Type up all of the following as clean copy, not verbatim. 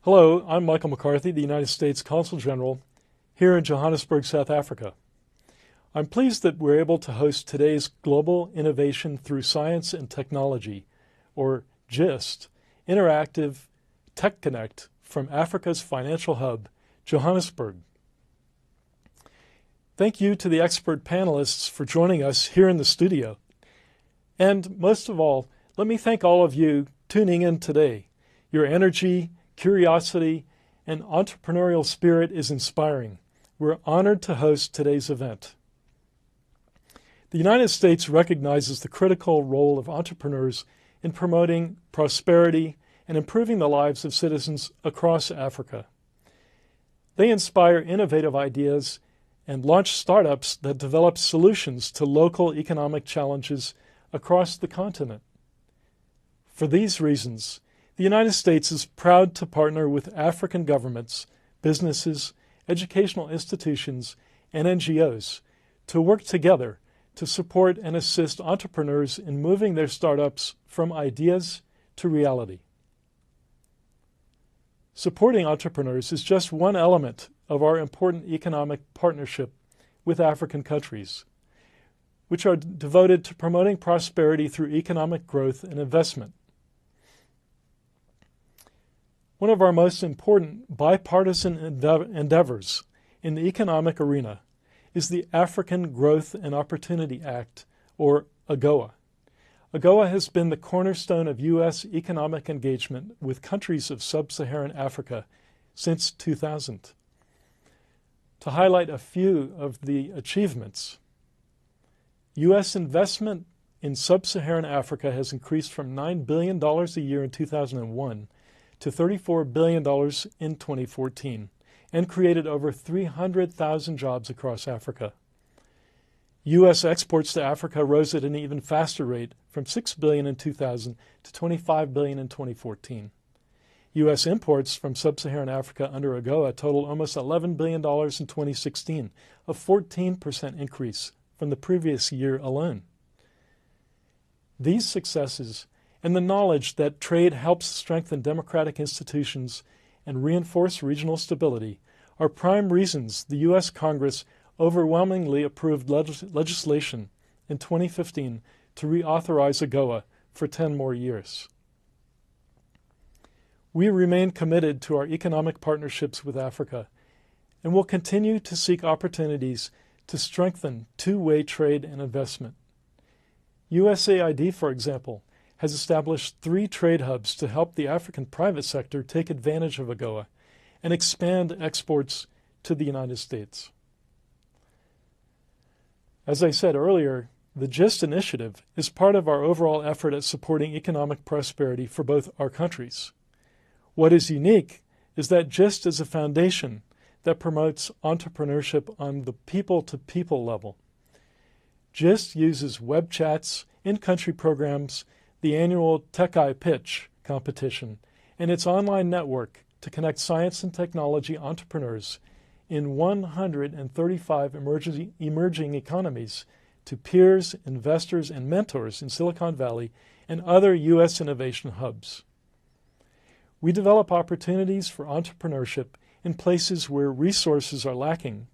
Hello, I'm Michael McCarthy, the United States Consul General, here in Johannesburg, South Africa. I'm pleased that we're able to host today's Global Innovation Through Science and Technology, or GIST, Interactive Tech Connect from Africa's financial hub, Johannesburg. Thank you to the expert panelists for joining us here in the studio. And most of all, let me thank all of you tuning in today. Your energy, curiosity, and entrepreneurial spirit is inspiring. We're honored to host today's event. The United States recognizes the critical role of entrepreneurs in promoting prosperity and improving the lives of citizens across Africa. They inspire innovative ideas and launch startups that develop solutions to local economic challenges across the continent. For these reasons, the United States is proud to partner with African governments, businesses, educational institutions, and NGOs to work together to support and assist entrepreneurs in moving their startups from ideas to reality. Supporting entrepreneurs is just one element of our important economic partnership with African countries, which are devoted to promoting prosperity through economic growth and investment. One of our most important bipartisan endeavors in the economic arena is the African Growth and Opportunity Act, or AGOA. AGOA has been the cornerstone of U.S. economic engagement with countries of sub-Saharan Africa since 2000. To highlight a few of the achievements, U.S. investment in sub-Saharan Africa has increased from $9 billion a year in 2001 to $34 billion in 2014, and created over 300,000 jobs across Africa. U.S. exports to Africa rose at an even faster rate, from $6 billion in 2000 to $25 billion in 2014. U.S. imports from sub-Saharan Africa under AGOA totaled almost $11 billion in 2016, a 14% increase from the previous year alone. These successes and the knowledge that trade helps strengthen democratic institutions and reinforce regional stability are prime reasons the U.S. Congress overwhelmingly approved legislation in 2015 to reauthorize AGOA for 10 more years. We remain committed to our economic partnerships with Africa and will continue to seek opportunities to strengthen two-way trade and investment. USAID, for example, has established 3 trade hubs to help the African private sector take advantage of AGOA and expand exports to the United States. As I said earlier, the GIST initiative is part of our overall effort at supporting economic prosperity for both our countries. What is unique is that GIST is a foundation that promotes entrepreneurship on the people-to-people level. GIST uses web chats, in-country programs, the annual TechEye Pitch competition, and its online network to connect science and technology entrepreneurs in 135 emerging economies to peers, investors, and mentors in Silicon Valley and other U.S. innovation hubs. We develop opportunities for entrepreneurship in places where resources are lacking.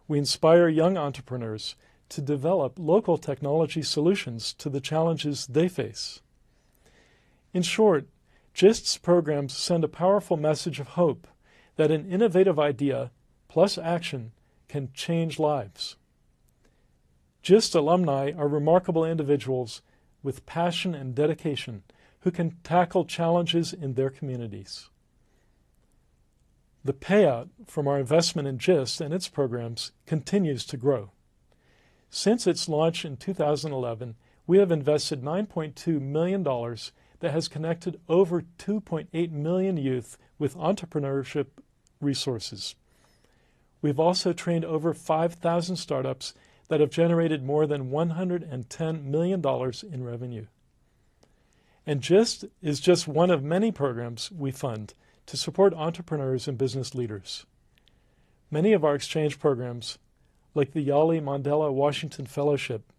We inspire young entrepreneurs to develop local technology solutions to the challenges they face. In short, GIST's programs send a powerful message of hope that an innovative idea plus action can change lives. GIST alumni are remarkable individuals with passion and dedication who can tackle challenges in their communities. The payout from our investment in GIST and its programs continues to grow. Since its launch in 2011, we have invested $9.2 million that has connected over 2.8 million youth with entrepreneurship resources. We've also trained over 5,000 startups that have generated more than $110 million in revenue. And GIST is just one of many programs we fund to support entrepreneurs and business leaders. Many of our exchange programs, like the Yali Mandela Washington Fellowship,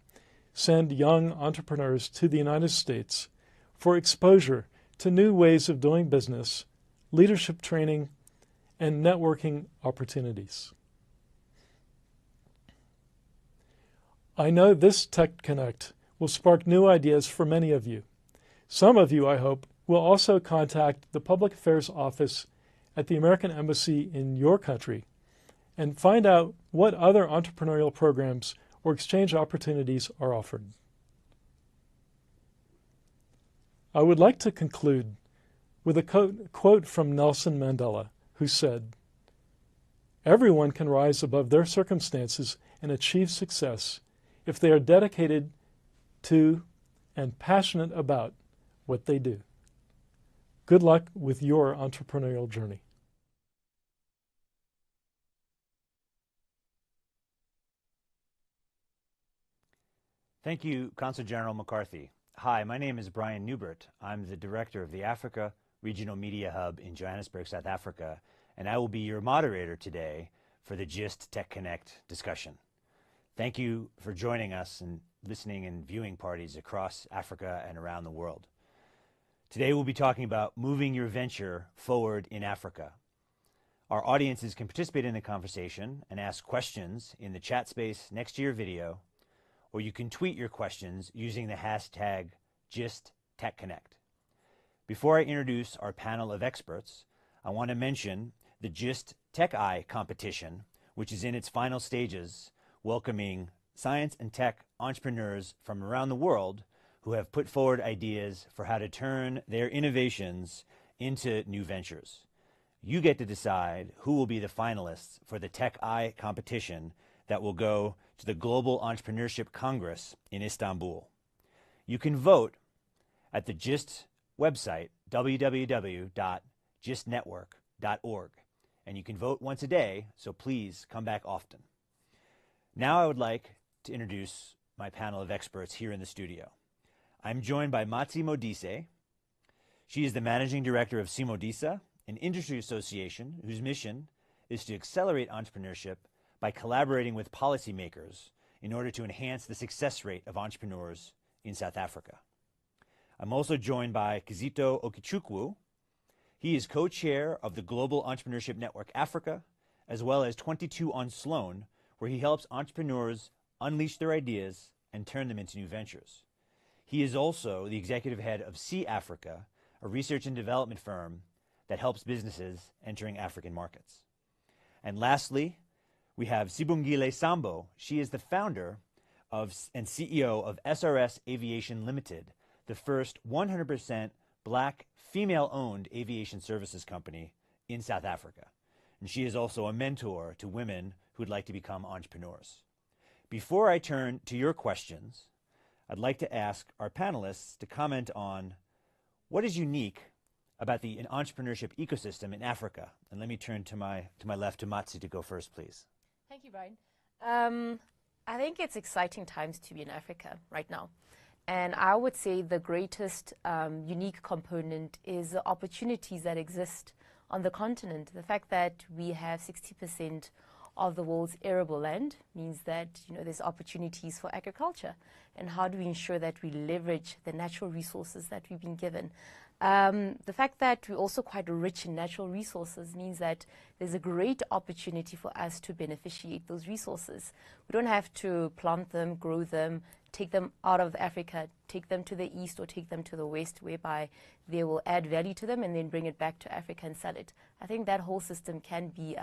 send young entrepreneurs to the United States for exposure to new ways of doing business, leadership training, and networking opportunities. I know this Tech Connect will spark new ideas for many of you. Some of you, I hope, will also contact the Public Affairs Office at the American Embassy in your country and find out what other entrepreneurial programs or exchange opportunities are offered. I would like to conclude with a quote from Nelson Mandela, who said, "Everyone can rise above their circumstances and achieve success if they are dedicated to and passionate about what they do." Good luck with your entrepreneurial journey. Thank you, Consul General McCarthy. Hi, my name is Brian Newbert. I'm the director of the Africa Regional Media Hub in Johannesburg, South Africa, and I will be your moderator today for the GIST Tech Connect discussion. Thank you for joining us and listening and viewing parties across Africa and around the world. Today we'll be talking about moving your venture forward in Africa. Our audiences can participate in the conversation and ask questions in the chat space next to your video, or you can tweet your questions using the hashtag GISTTechConnect. Before I introduce our panel of experts, I want to mention the GIST Tech Eye competition, which is in its final stages, welcoming science and tech entrepreneurs from around the world who have put forward ideas for how to turn their innovations into new ventures. You get to decide who will be the finalists for the Tech Eye competition that will go to the Global Entrepreneurship Congress in Istanbul. You can vote at the GIST website, www.gistnetwork.org, and you can vote once a day, so please come back often. Now I would like to introduce my panel of experts here in the studio. I'm joined by Matsi Modise. She is the managing director of Simodisa, an industry association whose mission is to accelerate entrepreneurship by collaborating with policymakers in order to enhance the success rate of entrepreneurs in South Africa. I'm also joined by Kizito Okichukwu. He is co-chair of the Global Entrepreneurship Network Africa, as well as 22 on Sloan, where he helps entrepreneurs unleash their ideas and turn them into new ventures. He is also the executive head of Sea Africa, a research and development firm that helps businesses entering African markets. And lastly, we have Sibongile Sambo. She is the founder and CEO of SRS Aviation Limited, the first 100% Black, female-owned aviation services company in South Africa. And she is also a mentor to women who would like to become entrepreneurs. Before I turn to your questions, I'd like to ask our panelists to comment on what is unique about the entrepreneurship ecosystem in Africa. And let me turn to my left to Matsi to go first, please. Thank you, Brian. I think it's exciting times to be in Africa right now. And I would say the greatest unique component is the opportunities that exist on the continent. The fact that we have 60% of the world's arable land means that there's opportunities for agriculture. And how do we ensure that we leverage the natural resources that we've been given? The fact that we're also quite rich in natural resources means that there's a great opportunity for us to beneficiate those resources. We don't have to plant them, grow them, take them out of Africa, take them to the east or take them to the west, whereby they will add value to them and then bring it back to Africa and sell it. I think that whole system can be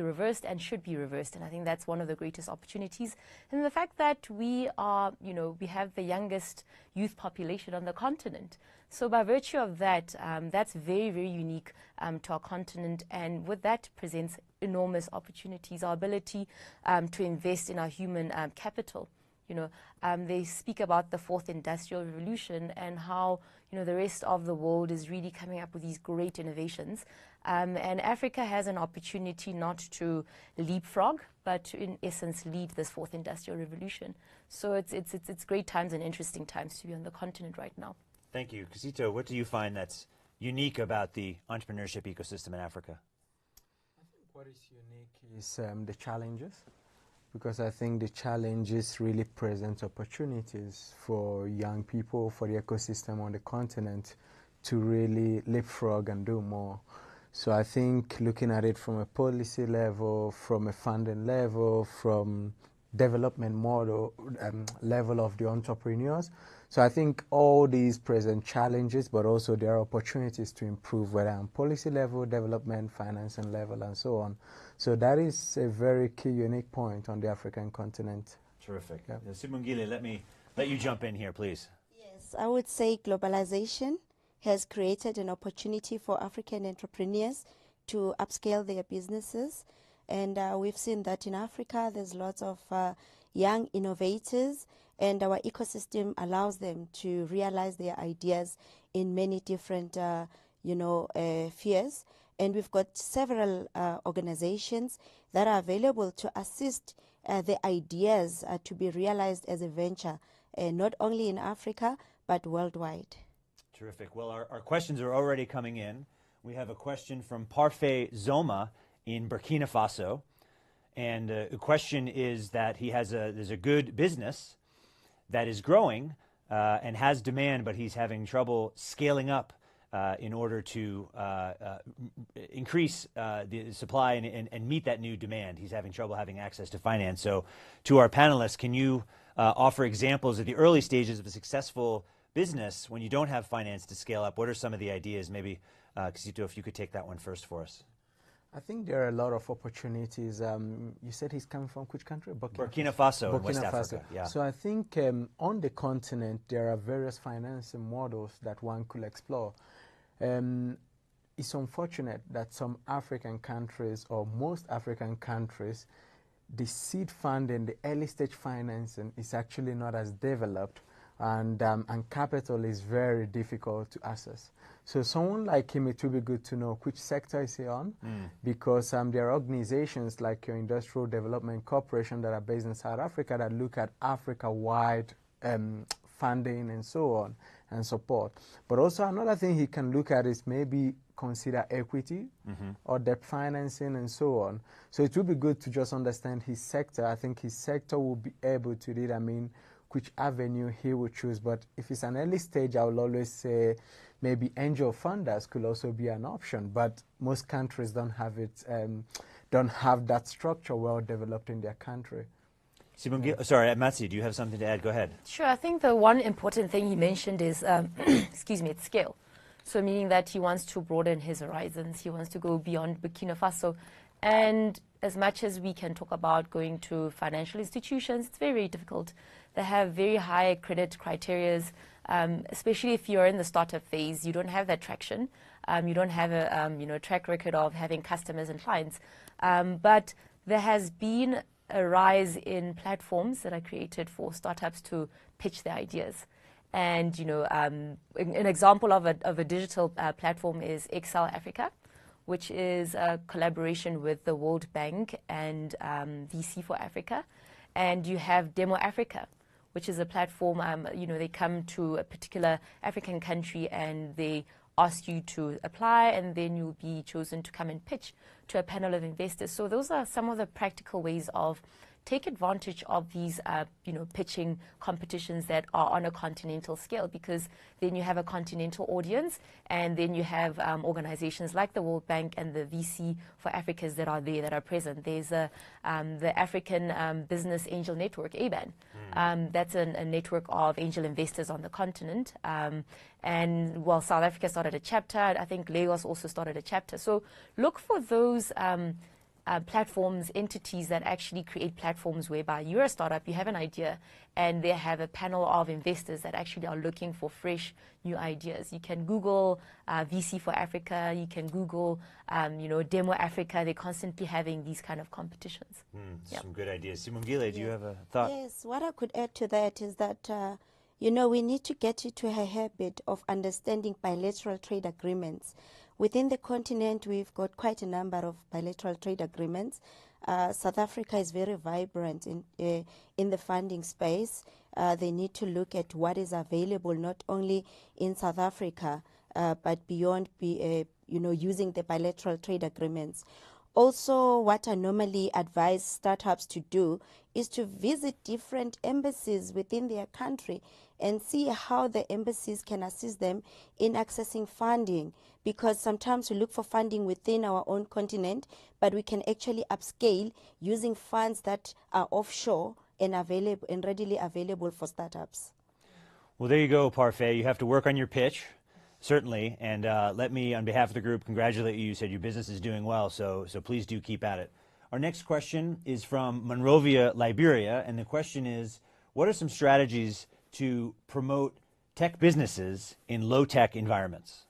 reversed and should be reversed, and I think that's one of the greatest opportunities. And the fact that we are, we have the youngest youth population on the continent. So by virtue of that, that's very, very unique to our continent, and with that presents enormous opportunities. Our ability to invest in our human capital. They speak about the fourth industrial revolution and how the rest of the world is really coming up with these great innovations. And Africa has an opportunity not to leapfrog, but to, in essence, lead this fourth industrial revolution. So it's great times and interesting times to be on the continent right now. Thank you. Kizito, what do you find that's unique about the entrepreneurship ecosystem in Africa? I think what is unique is the challenges, because I think the challenges really present opportunities for young people, for the ecosystem on the continent to really leapfrog and do more. So I think looking at it from a policy level, from a funding level, from development model level of the entrepreneurs. So I think all these present challenges, but also there are opportunities to improve, whether on policy level, development, financing level, and so on. So that is a very key, unique point on the African continent. Terrific. Yeah. Sibongile, let you jump in here, please. Yes, I would say globalization has created an opportunity for African entrepreneurs to upscale their businesses. And we've seen that in Africa, there's lots of young innovators, and our ecosystem allows them to realize their ideas in many different, spheres. And we've got several organizations that are available to assist the ideas to be realized as a venture, not only in Africa, but worldwide. Terrific. Well, our questions are already coming in. We have a question from Parfait Zoma in Burkina Faso, and the question is that there's a good business that is growing and has demand, but he's having trouble scaling up in order to increase the supply and meet that new demand. He's having trouble having access to finance. So to our panelists, can you offer examples of the early stages of a successful business when you don't have finance to scale up? What are some of the ideas? Maybe, Kisito, if you could take that one first for us. I think there are a lot of opportunities. You said he's coming from which country? Burkina Faso, in West Africa. Yeah. So I think on the continent there are various financing models that one could explore. It's unfortunate that some African countries, or most African countries, the seed funding, the early stage financing is actually not as developed, and capital is very difficult to access. So someone like him, it would be good to know which sector is he on, because there are organizations like your Industrial Development Corporation that are based in South Africa that look at Africa-wide funding and so on and support. But also another thing he can look at is maybe consider equity or debt financing and so on. So it would be good to just understand his sector. I think his sector will be able to determine which avenue he would choose. But if it's an early stage, I will always say maybe angel funders could also be an option. But most countries don't have it, don't have that structure well developed in their country. Sorry, Matsi, do you have something to add? Go ahead. Sure. I think the one important thing he mentioned is, excuse me, it's scale. So meaning that he wants to broaden his horizons. He wants to go beyond Burkina Faso. And as much as we can talk about going to financial institutions, it's very, very difficult. They have very high credit criteria, especially if you're in the startup phase. You don't have that traction. You don't have a track record of having customers and clients. But there has been a rise in platforms that are created for startups to pitch their ideas. And an example of a digital platform is Excel Africa, which is a collaboration with the World Bank and VC for Africa. And you have Demo Africa, which is a platform, they come to a particular African country and they ask you to apply, and then you'll be chosen to come and pitch to a panel of investors. So those are some of the practical ways of take advantage of these, pitching competitions that are on a continental scale, because then you have a continental audience, and then you have organizations like the World Bank and the VC for Africas that are there, that are present. There's the African Business Angel Network, ABAN. That's a network of angel investors on the continent. And while South Africa started a chapter, I think Lagos also started a chapter. So look for those platforms, entities that actually create platforms whereby you're a startup, you have an idea, and they have a panel of investors that actually are looking for fresh new ideas. You can Google VC for Africa, you can Google Demo Africa. They're constantly having these kind of competitions. Some good ideas. Sibongile, do you have a thought? Yes, what I could add to that is that we need to get into a habit of understanding bilateral trade agreements. Within the continent, we've got quite a number of bilateral trade agreements. South Africa is very vibrant in the funding space. They need to look at what is available not only in South Africa, but beyond, using the bilateral trade agreements. Also, what I normally advise startups to do is to visit different embassies within their country and see how the embassies can assist them in accessing funding, because sometimes we look for funding within our own continent, but we can actually upscale using funds that are offshore and available and readily available for startups. Well, there you go, Parfait. You have to work on your pitch, certainly, and let me, on behalf of the group, congratulate you. You said your business is doing well, so please do keep at it. Our next question is from Monrovia, Liberia, and the question is, what are some strategies to promote tech businesses in low-tech environments?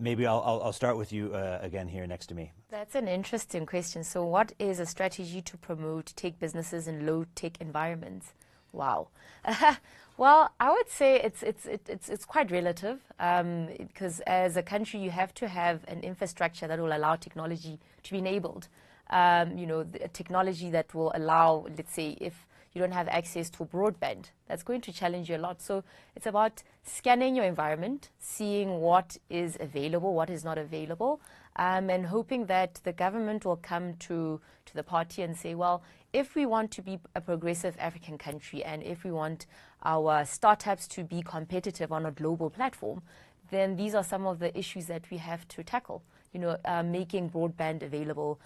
Maybe I'll start with you again here next to me. That's an interesting question. So what is a strategy to promote tech businesses in low-tech environments? Wow. Well, I would say it's quite relative, because as a country you have to have an infrastructure that will allow technology to be enabled. The technology that will allow, let's say, if you don't have access to broadband, that's going to challenge you a lot. So it's about scanning your environment, seeing what is available, what is not available, and hoping that the government will come to the party and say, well, if we want to be a progressive African country and if we want our startups to be competitive on a global platform, then these are some of the issues that we have to tackle. Making broadband available.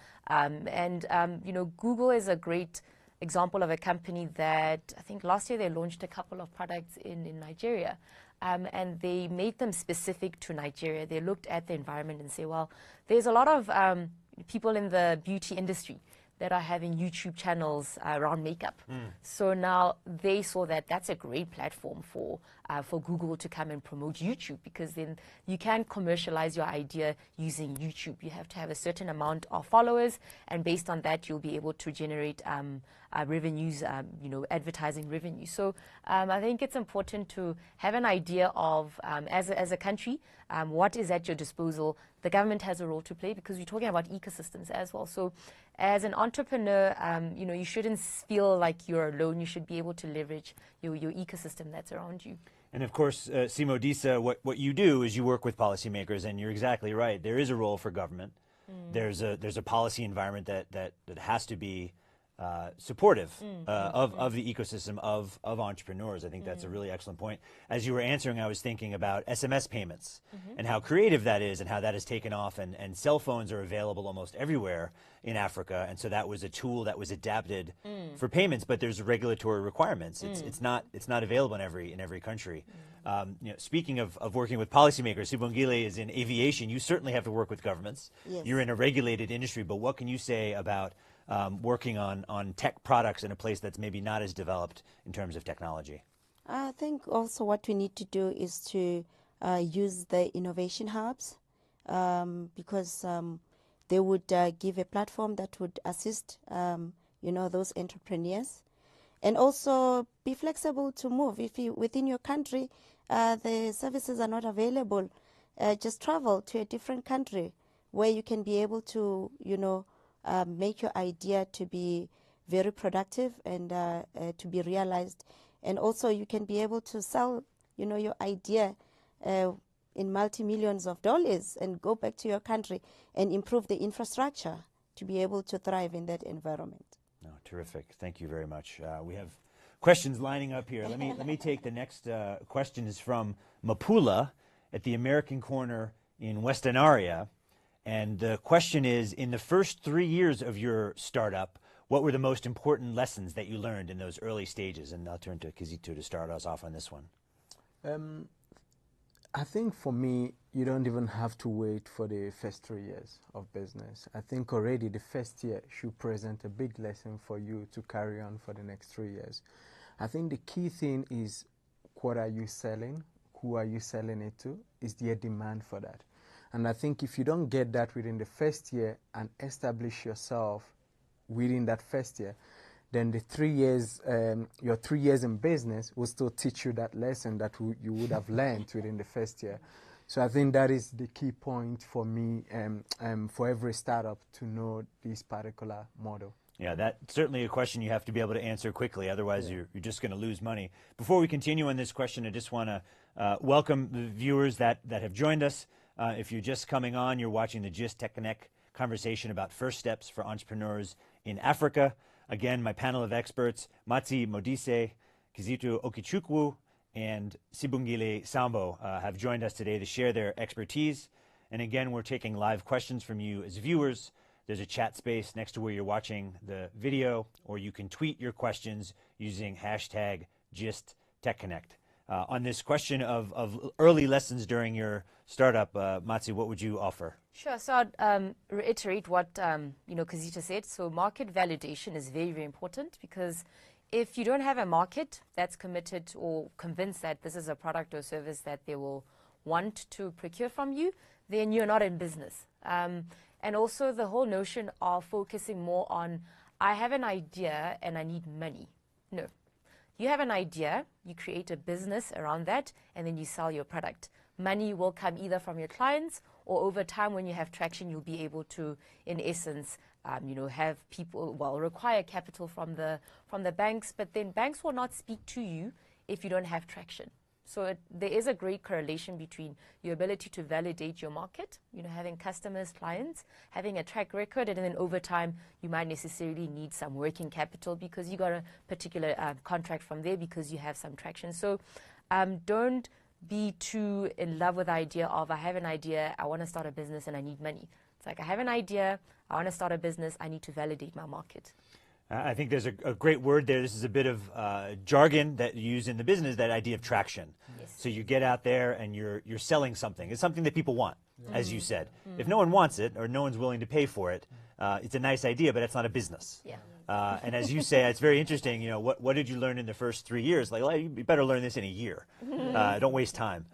Google is a great example of a company that I think last year they launched a couple of products in Nigeria, and they made them specific to Nigeria. They looked at the environment and say, well, there's a lot of people in the beauty industry that are having YouTube channels around makeup. So now they saw that that's a great platform for Google to come and promote YouTube, because then you can commercialize your idea using YouTube. You have to have a certain amount of followers, and based on that, you'll be able to generate revenues, advertising revenue. So I think it's important to have an idea of, as a country, what is at your disposal. The government has a role to play, because we're talking about ecosystems as well. So as an entrepreneur, you shouldn't feel like you're alone. You should be able to leverage your ecosystem that's around you. And of course, Simodisa, what you do is you work with policymakers, and you're exactly right. There is a role for government. There's a policy environment that has to be supportive of the ecosystem of entrepreneurs. I think that's a really excellent point. As you were answering, I was thinking about SMS payments and how creative that is and how that has taken off, and cell phones are available almost everywhere in Africa, and so that was a tool that was adapted for payments, but there's regulatory requirements. It's not available in every country. Speaking of working with policymakers, Sibongile is in aviation. You certainly have to work with governments. Yes. You're in a regulated industry, but what can you say about working on tech products in a place that's maybe not as developed in terms of technology? I think also what we need to do is to use the innovation hubs, because they would give a platform that would assist, those entrepreneurs, and also be flexible to move. If you within your country the services are not available, just travel to a different country where you can be able to, make your idea to be very productive and to be realized. And also you can be able to sell, your idea in multi-millions of dollars and go back to your country and improve the infrastructure to be able to thrive in that environment. No, terrific. Thank you very much. We have questions lining up here. Let me take the next question. Is from Mapula at the American Corner in Western Area. And the question is, in the first 3 years of your startup, what were the most important lessons that you learned in those early stages? And I'll turn to Kizito to start us off on this one. I think for me, you don't even have to wait for the first 3 years of business. I think already the first year should present a big lesson for you to carry on for the next 3 years. I think the key thing is, what are you selling? Who are you selling it to? Is there demand for that? And I think if you don't get that within the first year and establish yourself within that first year, then the 3 years, your 3 years in business will still teach you that lesson that you would have learned within the first year. So I think that is the key point for me, for every startup to know this particular model. Yeah, that's certainly a question you have to be able to answer quickly. Otherwise, you're just going to lose money. Before we continue on this question, I just want to welcome the viewers that have joined us. If you're just coming on, you're watching the GIST Tech Connect conversation about first steps for entrepreneurs in Africa. Again, my panel of experts, Matsi Modise, Kizito Okichukwu, and Sibungile Sambo have joined us today to share their expertise. And again, we're taking live questions from you as viewers. There's a chat space next to where you're watching the video, or you can tweet your questions using hashtag GistTechConnect. On this question of early lessons during your startup, Matsi, what would you offer? Sure. So I'd reiterate what Kizito said. So market validation is very, very important, because if you don't have a market that's committed or convinced that this is a product or service that they will want to procure from you, then you're not in business. And also the whole notion of focusing more on, I have an idea and I need money. No. You have an idea, you create a business around that, and then you sell your product. Money will come either from your clients, or over time when you have traction, you'll be able to, in essence, have people, require capital from the banks, but then banks will not speak to you if you don't have traction. So there is a great correlation between your ability to validate your market, having customers, clients, having a track record, and then over time, you might necessarily need some working capital because you got a particular contract from there because you have some traction. So don't be too in love with the idea of, I have an idea, I want to start a business and I need money. It's like, I have an idea, I want to start a business, I need to validate my market. I think there's a great word there. This is a bit of jargon that you use in the business, that idea of traction. Yes. So you get out there and you're selling something. It's something that people want, as you said. If no one wants it or no one's willing to pay for it, it's a nice idea, but it's not a business. Yeah. And as you say, it's very interesting. What did you learn in the first 3 years? Like, well, you better learn this in a year. Don't waste time.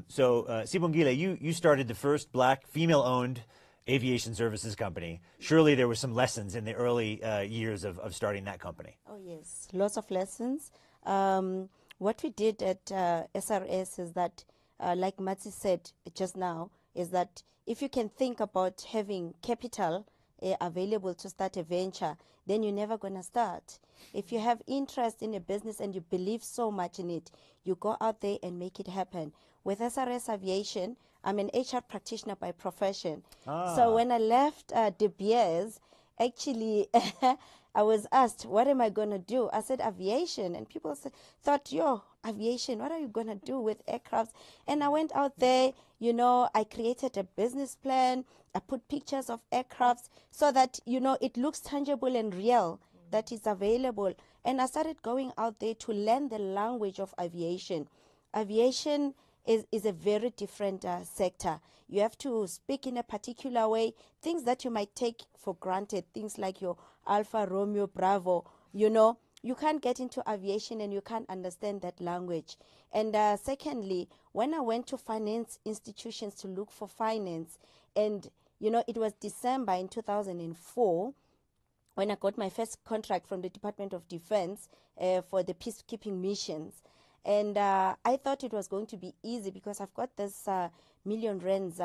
So Sibongile, you started the first black female-owned aviation services company. Surely there were some lessons in the early years of starting that company. Oh, yes, lots of lessons. What we did at SRS is that, like Matsi said just now, is that if you can think about having capital available to start a venture, then you're never going to start. If you have interest in a business and you believe so much in it, you go out there and make it happen. With SRS Aviation, I'm an HR practitioner by profession. So when I left De Beers, actually, I was asked, what am I going to do? I said, aviation. And people thought, aviation, what are you going to do with aircrafts? And I went out there, I created a business plan. I put pictures of aircrafts so that, it looks tangible and real, that it's available. And I started going out there to learn the language of aviation. Aviation is a very different sector. You have to speak in a particular way, things that you might take for granted, things like your Alpha Romeo Bravo, you can't get into aviation and you can't understand that language. And secondly, when I went to finance institutions to look for finance, and it was December in 2004 when I got my first contract from the Department of Defense for the peacekeeping missions. And I thought it was going to be easy because I've got this million rands,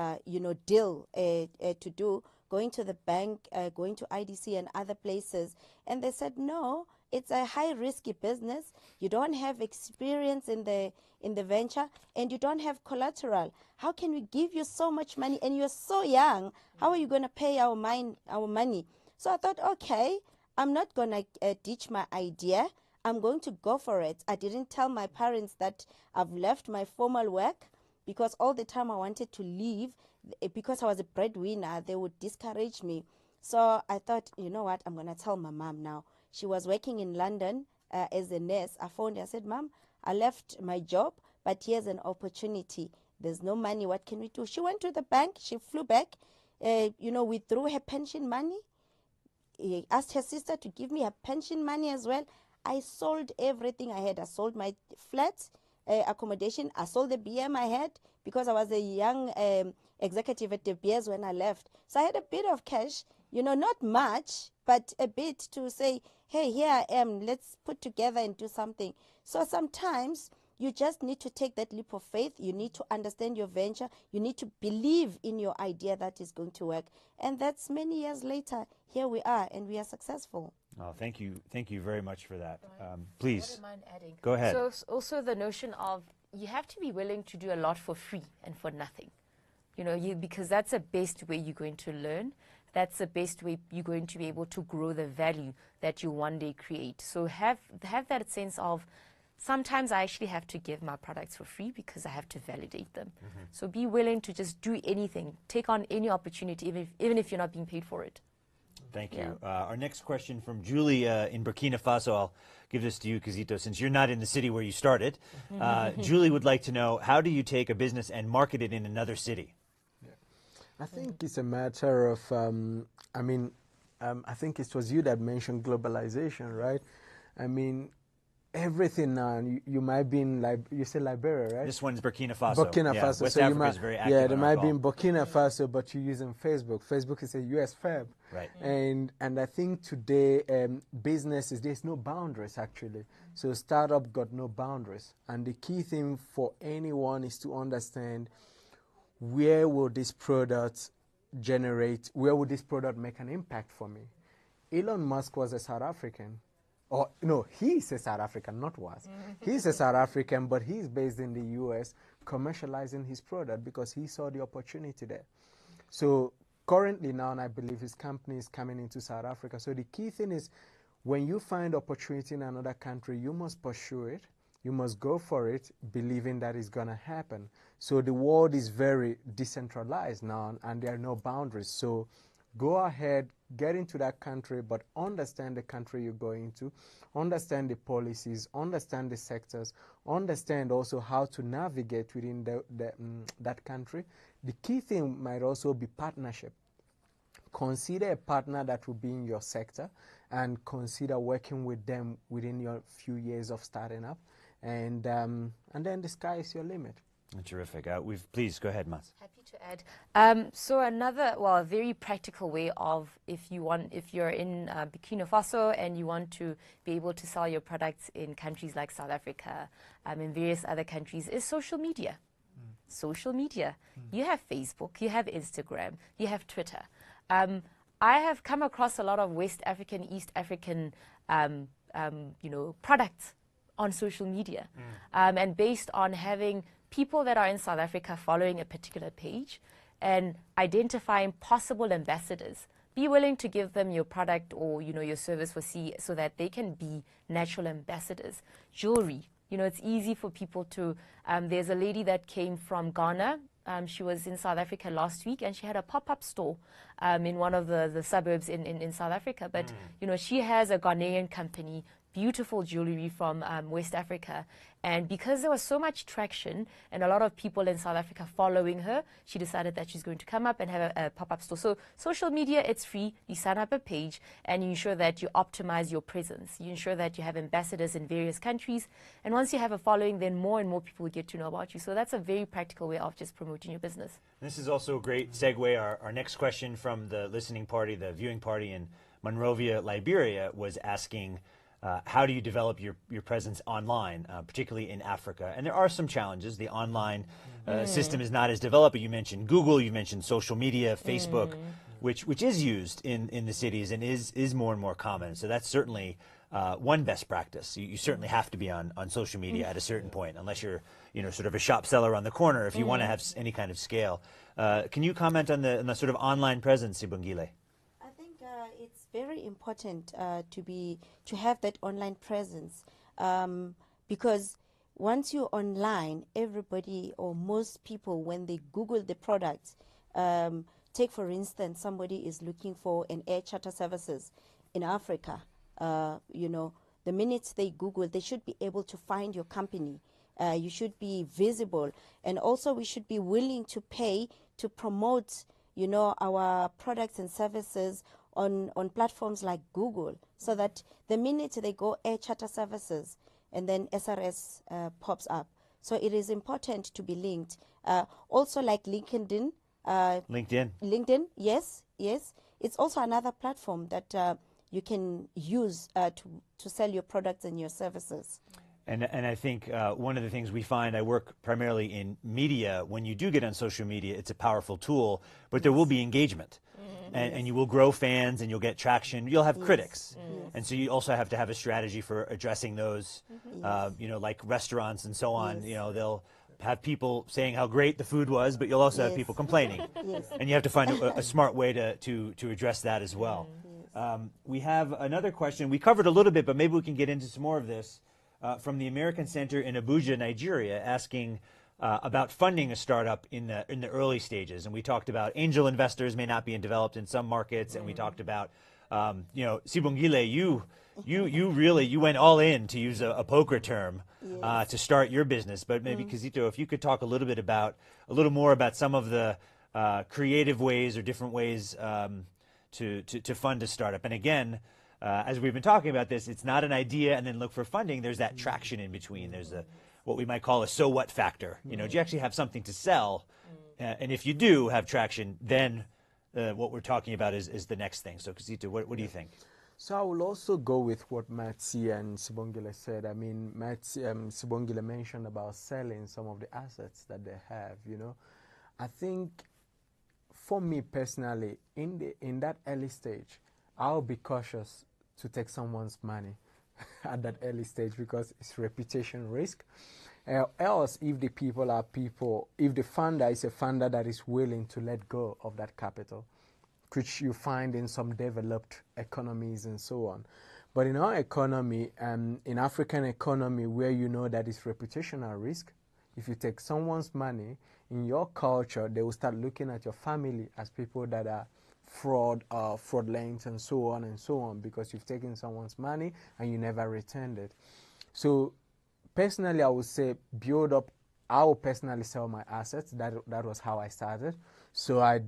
deal to do, going to the bank, going to IDC and other places. And they said, no, it's a high risky business. You don't have experience in the venture and you don't have collateral. How can we give you so much money and you're so young? How are you going to pay our money? So I thought, okay, I'm not going to ditch my idea. I'm going to go for it. I didn't tell my parents that I've left my formal work because all the time I wanted to leave because I was a breadwinner, they would discourage me. So I thought, you know what, I'm going to tell my mom now. She was working in London as a nurse. I phoned her, I said, Mom, I left my job, but here's an opportunity. There's no money. What can we do? She went to the bank. She flew back, withdrew her pension money. Asked her sister to give me her pension money as well. I sold everything I had. I sold my flat accommodation. I sold the BM I had because I was a young executive at De Beers when I left. So I had a bit of cash, not much, but a bit to say, hey, here I am. Let's put together and do something. So sometimes you just need to take that leap of faith. You need to understand your venture. You need to believe in your idea that is going to work. And that's many years later. Here we are, and we are successful. Oh, thank you very much for that. Please, I don't mind adding. Go ahead. So also the notion of you have to be willing to do a lot for free and for nothing, because that's the best way you're going to learn. that's the best way you're going to be able to grow the value that you one day create. So have that sense of, sometimes I actually have to give my products for free because I have to validate them. So be willing to just do anything, take on any opportunity, even if you're not being paid for it. Thank you. Our next question from Julie in Burkina Faso. I'll give this to you, Kizito, since you're not in the city where you started. Julie would like to know, how do you take a business and market it in another city? I think it's a matter of, I think it was you that mentioned globalization, right? I mean, everything now, you might be in, you say Liberia, right? This one's Burkina Faso. Burkina Faso. West so Africa you might, is very active. Yeah, they might be in Burkina Faso, but you're using Facebook. Facebook is a US firm. Right. And I think today, businesses, there's no boundaries actually. So startup got no boundaries. And the key thing for anyone is to understand, where will this product generate, where will this product make an impact for me? Elon Musk was a South African. Or, no, he's a South African, not was. He's a South African, but he's based in the US, commercializing his product because he saw the opportunity there. So currently now, and I believe his company is coming into South Africa. So the key thing is, when you find opportunity in another country, you must pursue it. You must go for it, believing that it's going to happen. So the world is very decentralized now, and there are no boundaries. So go ahead, get into that country, but understand the country you're going to, understand the policies, understand the sectors, understand also how to navigate within that country. The key thing might also be partnership. Consider a partner that will be in your sector, and consider working with them within your few years of starting up. And then the sky is your limit. Terrific. Please go ahead, Mats. Happy to add. So another, a very practical way of, if you're in Burkina Faso and you want to be able to sell your products in countries like South Africa, in various other countries, is social media. Social media. You have Facebook, you have Instagram, you have Twitter. I have come across a lot of West African, East African, products on social media, and based on having people that are in South Africa following a particular page and identifying possible ambassadors. Be willing to give them your product or your service for so that they can be natural ambassadors. Jewelry, it's easy for people to. There's a lady that came from Ghana. She was in South Africa last week, and she had a pop-up store in one of the suburbs in South Africa. But she has a Ghanaian company, beautiful jewelry from West Africa. And because there was so much traction and a lot of people in South Africa following her, she decided that she's going to come up and have a pop-up store. So social media, it's free. You sign up a page and you ensure that you optimize your presence. You ensure that you have ambassadors in various countries. And once you have a following, then more and more people will get to know about you. So that's a very practical way of just promoting your business. This is also a great segue. Our next question from the listening party, the viewing party in Monrovia, Liberia, was asking, how do you develop your presence online, particularly in Africa? And there are some challenges. The online system is not as developed. But you mentioned Google, you mentioned social media, Facebook, which is used in the cities and is more and more common. So that's certainly one best practice. You certainly have to be on social media at a certain point, unless you're sort of a shop seller on the corner, if you want to have any kind of scale. Can you comment on the sort of online presence, Sibongile? It's very important to have that online presence, because once you're online, everybody or most people, when they Google the products, take for instance, somebody is looking for an air charter services in Africa. The minute they Google, they should be able to find your company. You should be visible, and also we should be willing to pay to promote, our products and services on platforms like Google, so that the minute they go air charter services, and then SRS pops up. So it is important to be linked. Also like LinkedIn. LinkedIn, yes. It's also another platform that you can use to sell your products and your services. And I think one of the things we find, I work primarily in media, when you do get on social media, it's a powerful tool, but there will be engagement. And you will grow fans and you'll get traction. You'll have critics. And so you also have to have a strategy for addressing those, like restaurants and so on. have people saying how great the food was, but you'll also have Yes. people complaining. Yes. And you have to find a smart way to address that as well. We have another question. We covered a little bit, but maybe we can get into some more of this from the American Center in Abuja, Nigeria, asking about funding a startup in the early stages. And we talked about angel investors may not be developed in some markets, and we talked about Sibongile, you went all in, to use a poker term, Yes. to start your business. But maybe Kizito, if you could talk a little more about some of the creative ways or different ways to fund a startup. And again, as we've been talking about this, it's not an idea and then look for funding. There's that traction in between. There's what we might call a so what factor. Do you actually have something to sell? And if you do have traction, then what we're talking about is the next thing. So Kizito, what do you think? So I will also go with what Matsi and Sibongile said. I mean, Sibongile mentioned about selling some of the assets that they have, I think for me personally, in that early stage, I'll be cautious to take someone's money at that early stage because it's reputation risk. Else, if the funder is a funder that is willing to let go of that capital, which you find in some developed economies and so on. But in our economy, in African economy, where that is reputational risk, if you take someone's money, in your culture, they will start looking at your family as people that are fraudulent and so on, because you've taken someone's money and you never returned it. So personally, I would say I will personally sell my assets. That was how I started. So I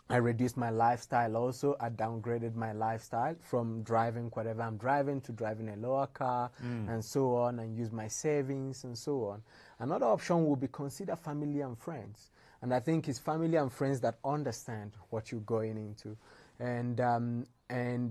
reduced my lifestyle also. I downgraded my lifestyle from driving whatever I'm driving to driving a lower car and so on, and use my savings and so on. Another option would be consider family and friends. And I think it's family and friends that understand what you're going into. And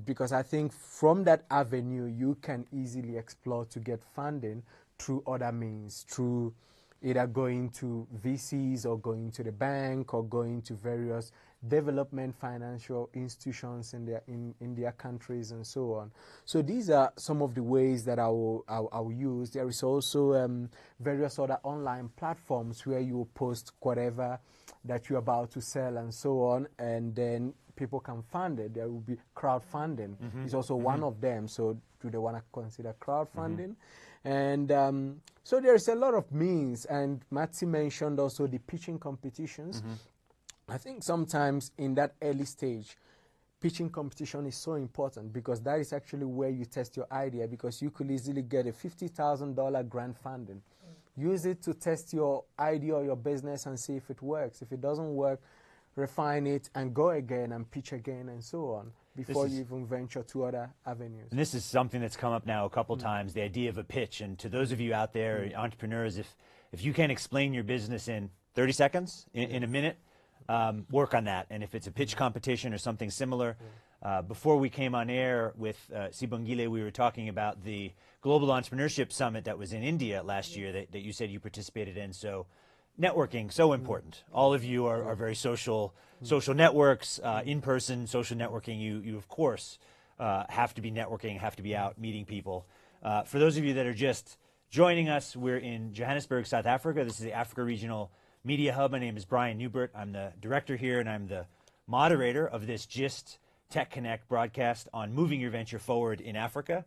because I think from that avenue, you can easily explore to get funding through other means, through either going to VCs or going to the bank or going to various development financial institutions in their countries and so on. So these are some of the ways that I will use. There is also various other online platforms where you post whatever that you're about to sell and so on, and then people can fund it. There will be crowdfunding. It's also one of them. So do they want to consider crowdfunding? And so there's a lot of means, and Matsi mentioned also the pitching competitions. I think sometimes in that early stage, pitching competition is so important because that is actually where you test your idea, because you could easily get a $50,000 grant funding. Use it to test your idea or your business and see if it works. If it doesn't work, refine it and go again and pitch again and so on before you even venture to other avenues. And this is something that's come up now a couple times, the idea of a pitch. And to those of you out there, entrepreneurs, if you can't explain your business in 30 seconds, in a minute, work on that. And if it's a pitch competition or something similar, before we came on air with Sibongile, we were talking about the Global Entrepreneurship Summit that was in India last year that you said you participated in. So networking, so important. All of you are very social networks, in-person social networking. You of course, have to be networking, have to be out meeting people. For those of you that are just joining us, we're in Johannesburg, South Africa. This is the Africa Regional Media Hub. My name is Brian Newbert. I'm the director here, and I'm the moderator of this GIST Tech Connect broadcast on moving your venture forward in Africa.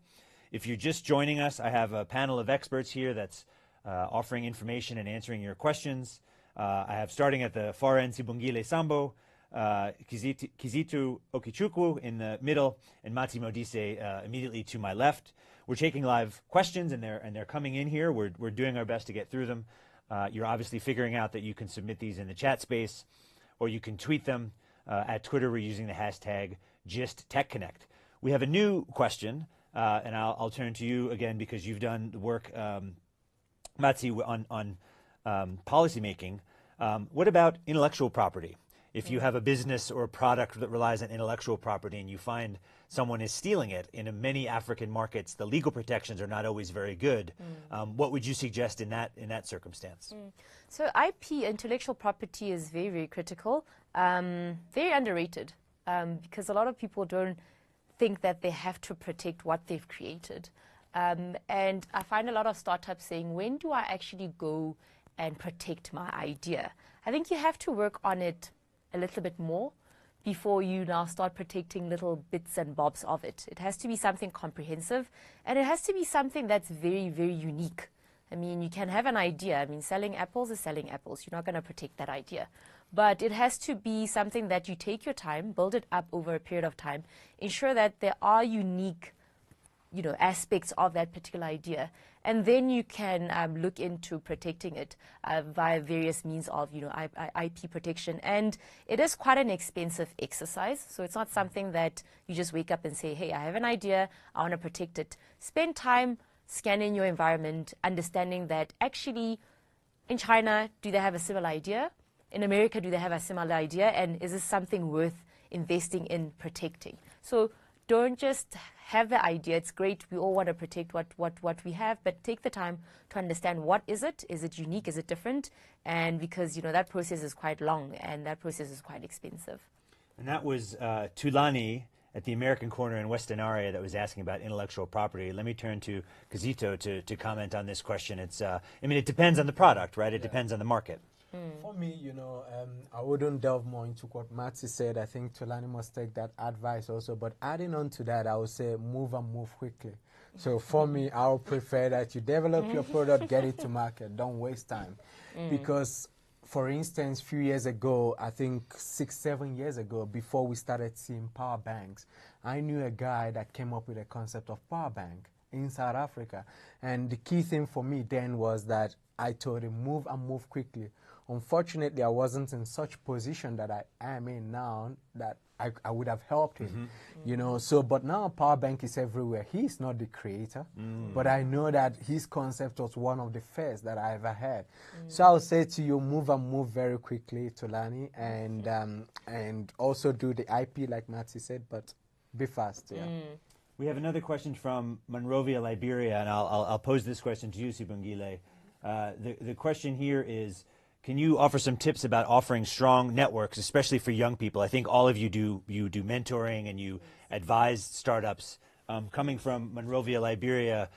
If you're just joining us, I have a panel of experts here that's offering information and answering your questions. I have, starting at the far end, Sibongile Sambo, Kizito Okichukwu in the middle, and Mati Modise immediately to my left. We're taking live questions, and they're coming in here. We're doing our best to get through them. You're obviously figuring out that you can submit these in the chat space, or you can tweet them. At Twitter, we're using the hashtag GistTechConnect. We have a new question, and I'll turn to you again because you've done the work, Matsi, on policymaking. What about intellectual property? If you have a business or a product that relies on intellectual property and you find someone is stealing it, in many African markets, the legal protections are not always very good. What would you suggest in that circumstance? So IP, intellectual property, is very, very critical, very underrated, because a lot of people don't think that they have to protect what they've created. And I find a lot of startups saying, when do I actually go and protect my idea. I think you have to work on it a little bit more before you now start protecting little bits and bobs of it. It has to be something comprehensive, and it has to be something that's very, very unique. I mean, you can have an idea. I mean, selling apples is selling apples. You're not going to protect that idea. But it has to be something that you take your time, build it up over a period of time, ensure that there are unique, aspects of that particular idea. And then you can look into protecting it via various means of, IP protection. And it is quite an expensive exercise. So it's not something that you just wake up and say, hey, I have an idea, I want to protect it. Spend time scanning your environment, understanding that actually in China, do they have a similar idea? In America, do they have a similar idea? And is this something worth investing in protecting? So don't just have the idea. It's great. We all want to protect what we have, but take the time to understand what is it? Is it unique? Is it different? And because, that process is quite long and that process is quite expensive. And that was Tulani at the American Corner in Western Area that was asking about intellectual property. Let me turn to Kizito to comment on this question. It's, it depends on the product, right? It depends on the market. For me, I wouldn't delve more into what Matsi said. I think Tulani must take that advice also. But adding on to that, I would say move and move quickly. So for me, I would prefer that you develop your product, get it to market. Don't waste time. Because, for instance, a few years ago, I think 6-7 years ago, before we started seeing power banks, I knew a guy that came up with a concept of power bank in South Africa. And the key thing for me then was that I told him, move and move quickly. Unfortunately, I wasn't in such position that I am in now that I would have helped him, but now power bank is everywhere. He's not the creator, but I know that his concept was one of the first that I ever had. So I'll say to you, move and move very quickly, Tulani, and also do the IP like Matsi said, but be fast, We have another question from Monrovia, Liberia, and I'll pose this question to you, Sibongile. The question here is, can you offer some tips about offering strong networks, especially for young people? I think all of you do mentoring and you advise startups. Coming from Monrovia, Liberia,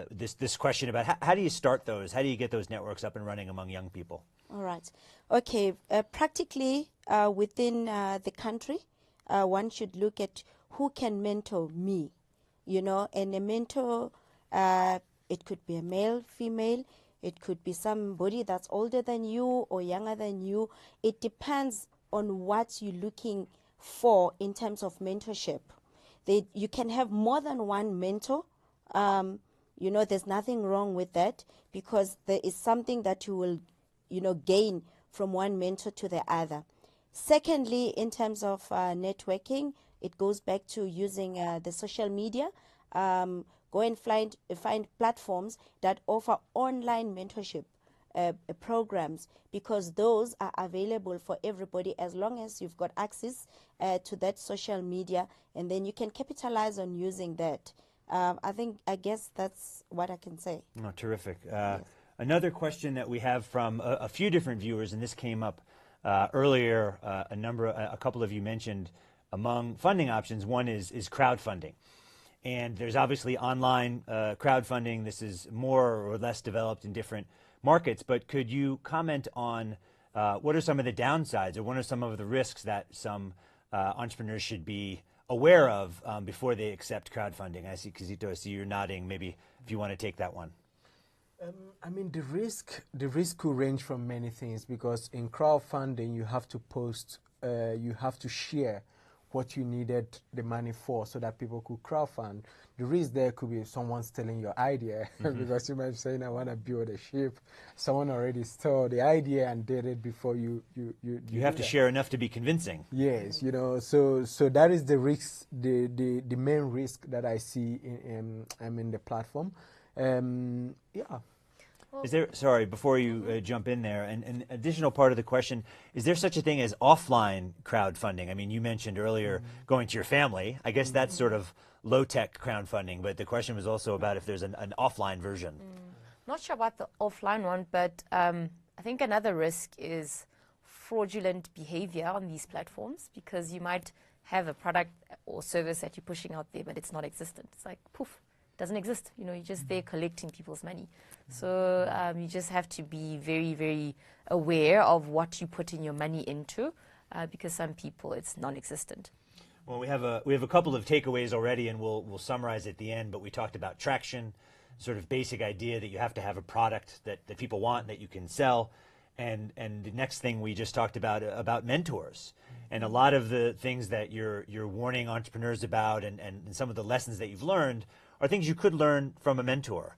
this question about how do you start those? How do you get those networks up and running among young people? All right. Okay. Practically within the country, one should look at who can mentor me, and a mentor, it could be a male, female. It could be somebody that's older than you or younger than you. It depends on what you're looking for in terms of mentorship. You can have more than one mentor. There's nothing wrong with that because there is something that you will, gain from one mentor to the other. Secondly, in terms of networking, it goes back to using the social media. Go and find platforms that offer online mentorship programs because those are available for everybody as long as you've got access to that social media, and then you can capitalize on using that. I guess that's what I can say. Oh, terrific. Yes. Another question that we have from a few different viewers, and this came up earlier, a couple of you mentioned among funding options, one is crowdfunding. And there's obviously online crowdfunding. This is more or less developed in different markets. But could you comment on what are some of the downsides or what are some of the risks that some entrepreneurs should be aware of before they accept crowdfunding? I see, Kizito, I see you're nodding. Maybe if you want to take that one. The risk could range from many things because in crowdfunding, you have to post, you have to share what you needed the money for so that people could crowdfund. The risk there could be someone stealing your idea because you might be saying, I want to build a ship. Someone already stole the idea and did it before you have to share enough to be convincing. Yes, so that is the risk, the main risk that I see in the platform. Is there, sorry, before you jump in there, an additional part of the question, is there such a thing as offline crowdfunding? I mean, you mentioned earlier going to your family. I guess that's sort of low-tech crowdfunding, but the question was also about if there's an offline version. Not sure about the offline one, but I think another risk is fraudulent behavior on these platforms because you might have a product or service that you're pushing out there, but it's not existent. It's like, poof, doesn't exist. You know, you're just there collecting people's money. So you just have to be very, very aware of what you put in your money into, because some people it's non-existent. Well, we have a couple of takeaways already, and we'll summarize at the end. But we talked about traction, sort of basic idea that you have to have a product that people want, that you can sell. And the next thing we just talked about mentors, and a lot of the things that you're warning entrepreneurs about, and some of the lessons that you've learned are things you could learn from a mentor.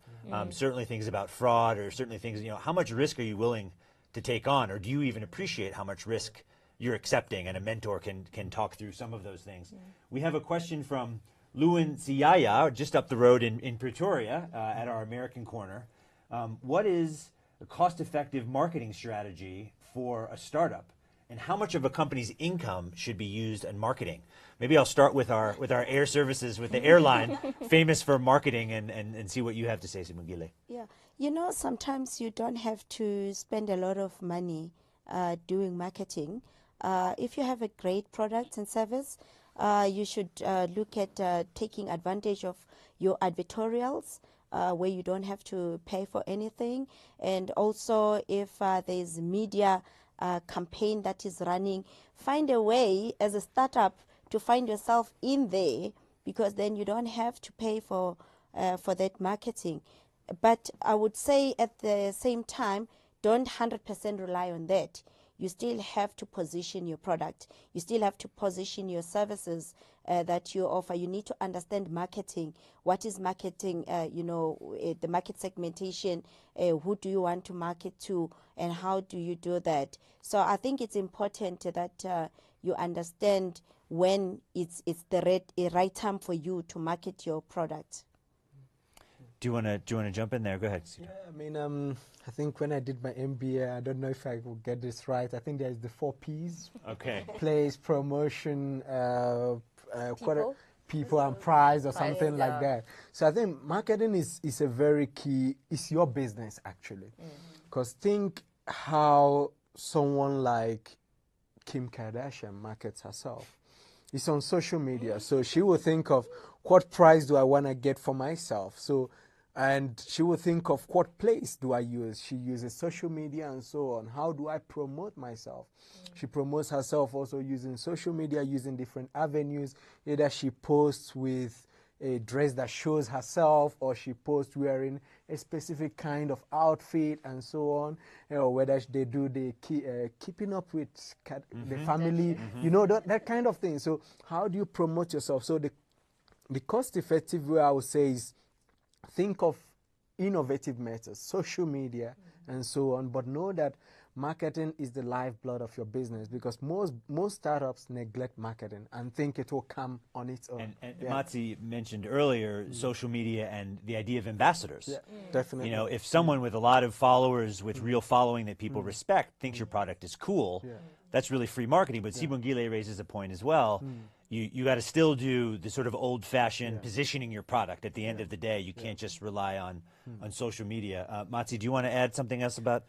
Certainly things about fraud, or certainly things, you know, how much risk are you willing to take on, or do you even appreciate how much risk you're accepting? And a mentor can talk through some of those things. We have a question from Luan Siaya, just up the road in Pretoria, at our American corner. What is a cost-effective marketing strategy for a startup, and how much of a company's income should be used in marketing? Maybe I'll start with our air services, with the airline, famous for marketing, and see what you have to say, Sibongile. Yeah, you know, sometimes you don't have to spend a lot of money doing marketing. If you have a great product and service, you should look at taking advantage of your advertorials, where you don't have to pay for anything. And also, if there's media campaign that is running, find a way as a startup to find yourself in there, because then you don't have to pay for that marketing. But I would say at the same time, don't 100% rely on that. You still have to position your product. You still have to position your services that you offer. You need to understand marketing. What is marketing? The market segmentation. Who do you want to market to, and how do you do that? So I think it's important that you understand when it's the right time for you to market your product. Do you want to jump in there? Go ahead. Yeah, I mean, I think when I did my MBA, I don't know if I will get this right. I think there's the 4 Ps. Okay. Place, promotion, people and price, or something like that. So I think marketing is a very key. It's your business, actually. Because think how someone like Kim Kardashian markets herself. It's on social media. So she will think of, what price do I want to get for myself? So, and she will think of, what place do I use? She uses social media and so on. How do I promote myself? She promotes herself also using social media, using different avenues. Either she posts with a dress that shows herself, or she posts wearing a specific kind of outfit and so on. Or whether they do the keeping up with the family, you know, that kind of thing. So how do you promote yourself? So the cost-effective way I would say is think of innovative methods, social media and so on, but know that marketing is the lifeblood of your business, because most startups neglect marketing and think it will come on its own. And Matsi mentioned earlier social media and the idea of ambassadors. Yeah, definitely. You know, if someone with a lot of followers, with real following that people respect, thinks your product is cool, that's really free marketing. But Sibongile raises a point as well. You got to still do the sort of old-fashioned positioning your product. At the end of the day, you can't just rely on social media. Matsi, do you want to add something else about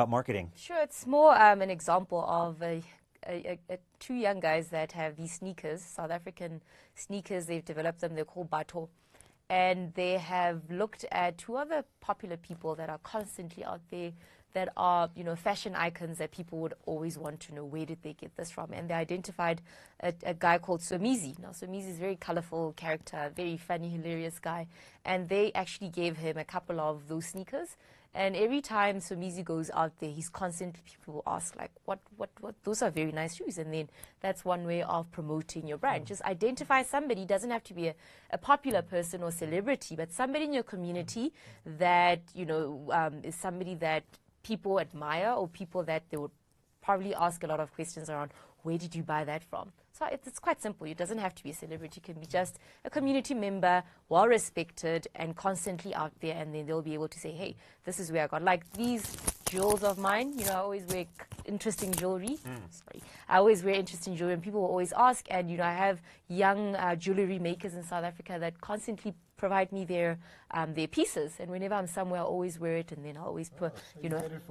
marketing? Sure, it's more an example of 2 young guys that have these sneakers, South African sneakers. They've developed them. They're called Bato. And they have looked at 2 other popular people that are constantly out there, that are, you know, fashion icons that people would always want to know, where did they get this from? And they identified a guy called Somizi. Now, Somizi is a very colorful character, very funny, hilarious guy. And they actually gave him a couple of those sneakers. And every time Somizi goes out there, he's constantly, people ask, like, what, those are very nice shoes. And then that's one way of promoting your brand. Just identify somebody, doesn't have to be a popular person or celebrity, but somebody in your community that, you know, is somebody that people admire, or people that they would probably ask a lot of questions around, where did you buy that from? So it's quite simple. It doesn't have to be a celebrity. It can be just a community member, well respected and constantly out there, and then they'll be able to say, hey, this is where I got, like these jewels of mine. You know, I always wear interesting jewelry. I always wear interesting jewelry, and people will always ask. And, you know, I have young jewelry makers in South Africa that constantly provide me their pieces, and whenever I'm somewhere, I always wear it, and then I always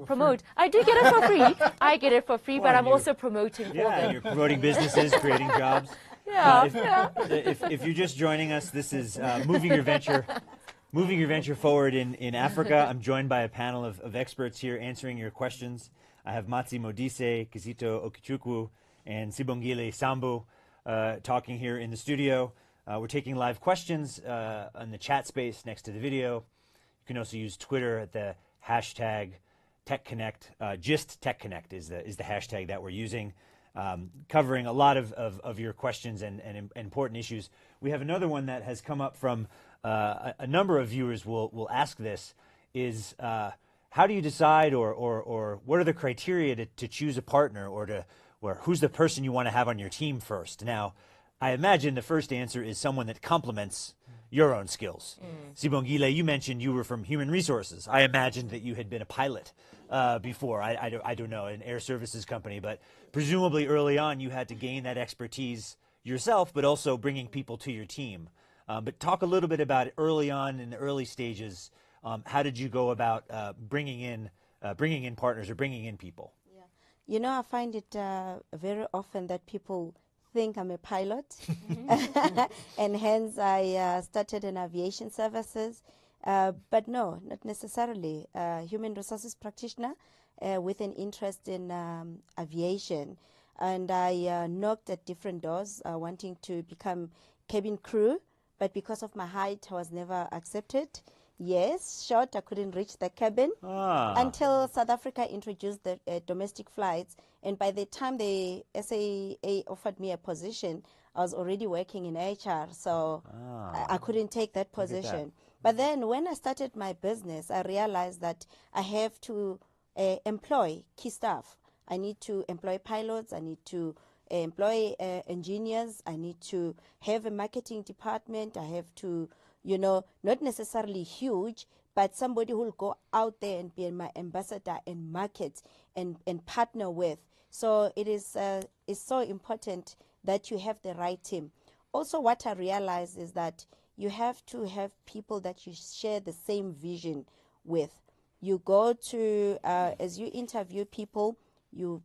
promote. I do get it for free. I get it for free, but I'm also promoting for them. Yeah, you're promoting businesses, creating jobs. Yeah, If you're just joining us, this is Moving Your Venture moving your venture forward in Africa. I'm joined by a panel of experts here answering your questions. I have Matsi Modise, Kizito Okichukwu, and Sibongile Sambu talking here in the studio. We're taking live questions on the chat space next to the video. You can also use Twitter at the hashtag TechConnect. Just TechConnect is the hashtag that we're using, covering a lot of your questions and important issues. We have another one that has come up from a number of viewers will ask this, is how do you decide or what are the criteria to choose a partner or who's the person you want to have on your team first? Now, I imagine the first answer is someone that complements your own skills. Sibongile, you mentioned you were from human resources. I imagined that you had been a pilot before. I don't know, an air services company, but presumably early on you had to gain that expertise yourself, but also bringing people to your team. But talk a little bit about it early on in the early stages. How did you go about bringing in partners or bringing in people? Yeah. You know, I find it very often that people think I'm a pilot, and hence I started in aviation services. But no, not necessarily. Human resources practitioner with an interest in aviation. And I knocked at different doors wanting to become cabin crew, but because of my height, I was never accepted. Yes, short, I couldn't reach the cabin until South Africa introduced the domestic flights. And by the time the SAA offered me a position, I was already working in HR, so I couldn't take that position. But then when I started my business, I realized that I have to employ key staff. I need to employ pilots, I need to employ engineers, I need to have a marketing department, I have to, you know, not necessarily huge, but somebody who will go out there and be my ambassador and market and partner with. So it is it's so important that you have the right team. Also, what I realized is that you have to have people that you share the same vision with. You go to, as you interview people, you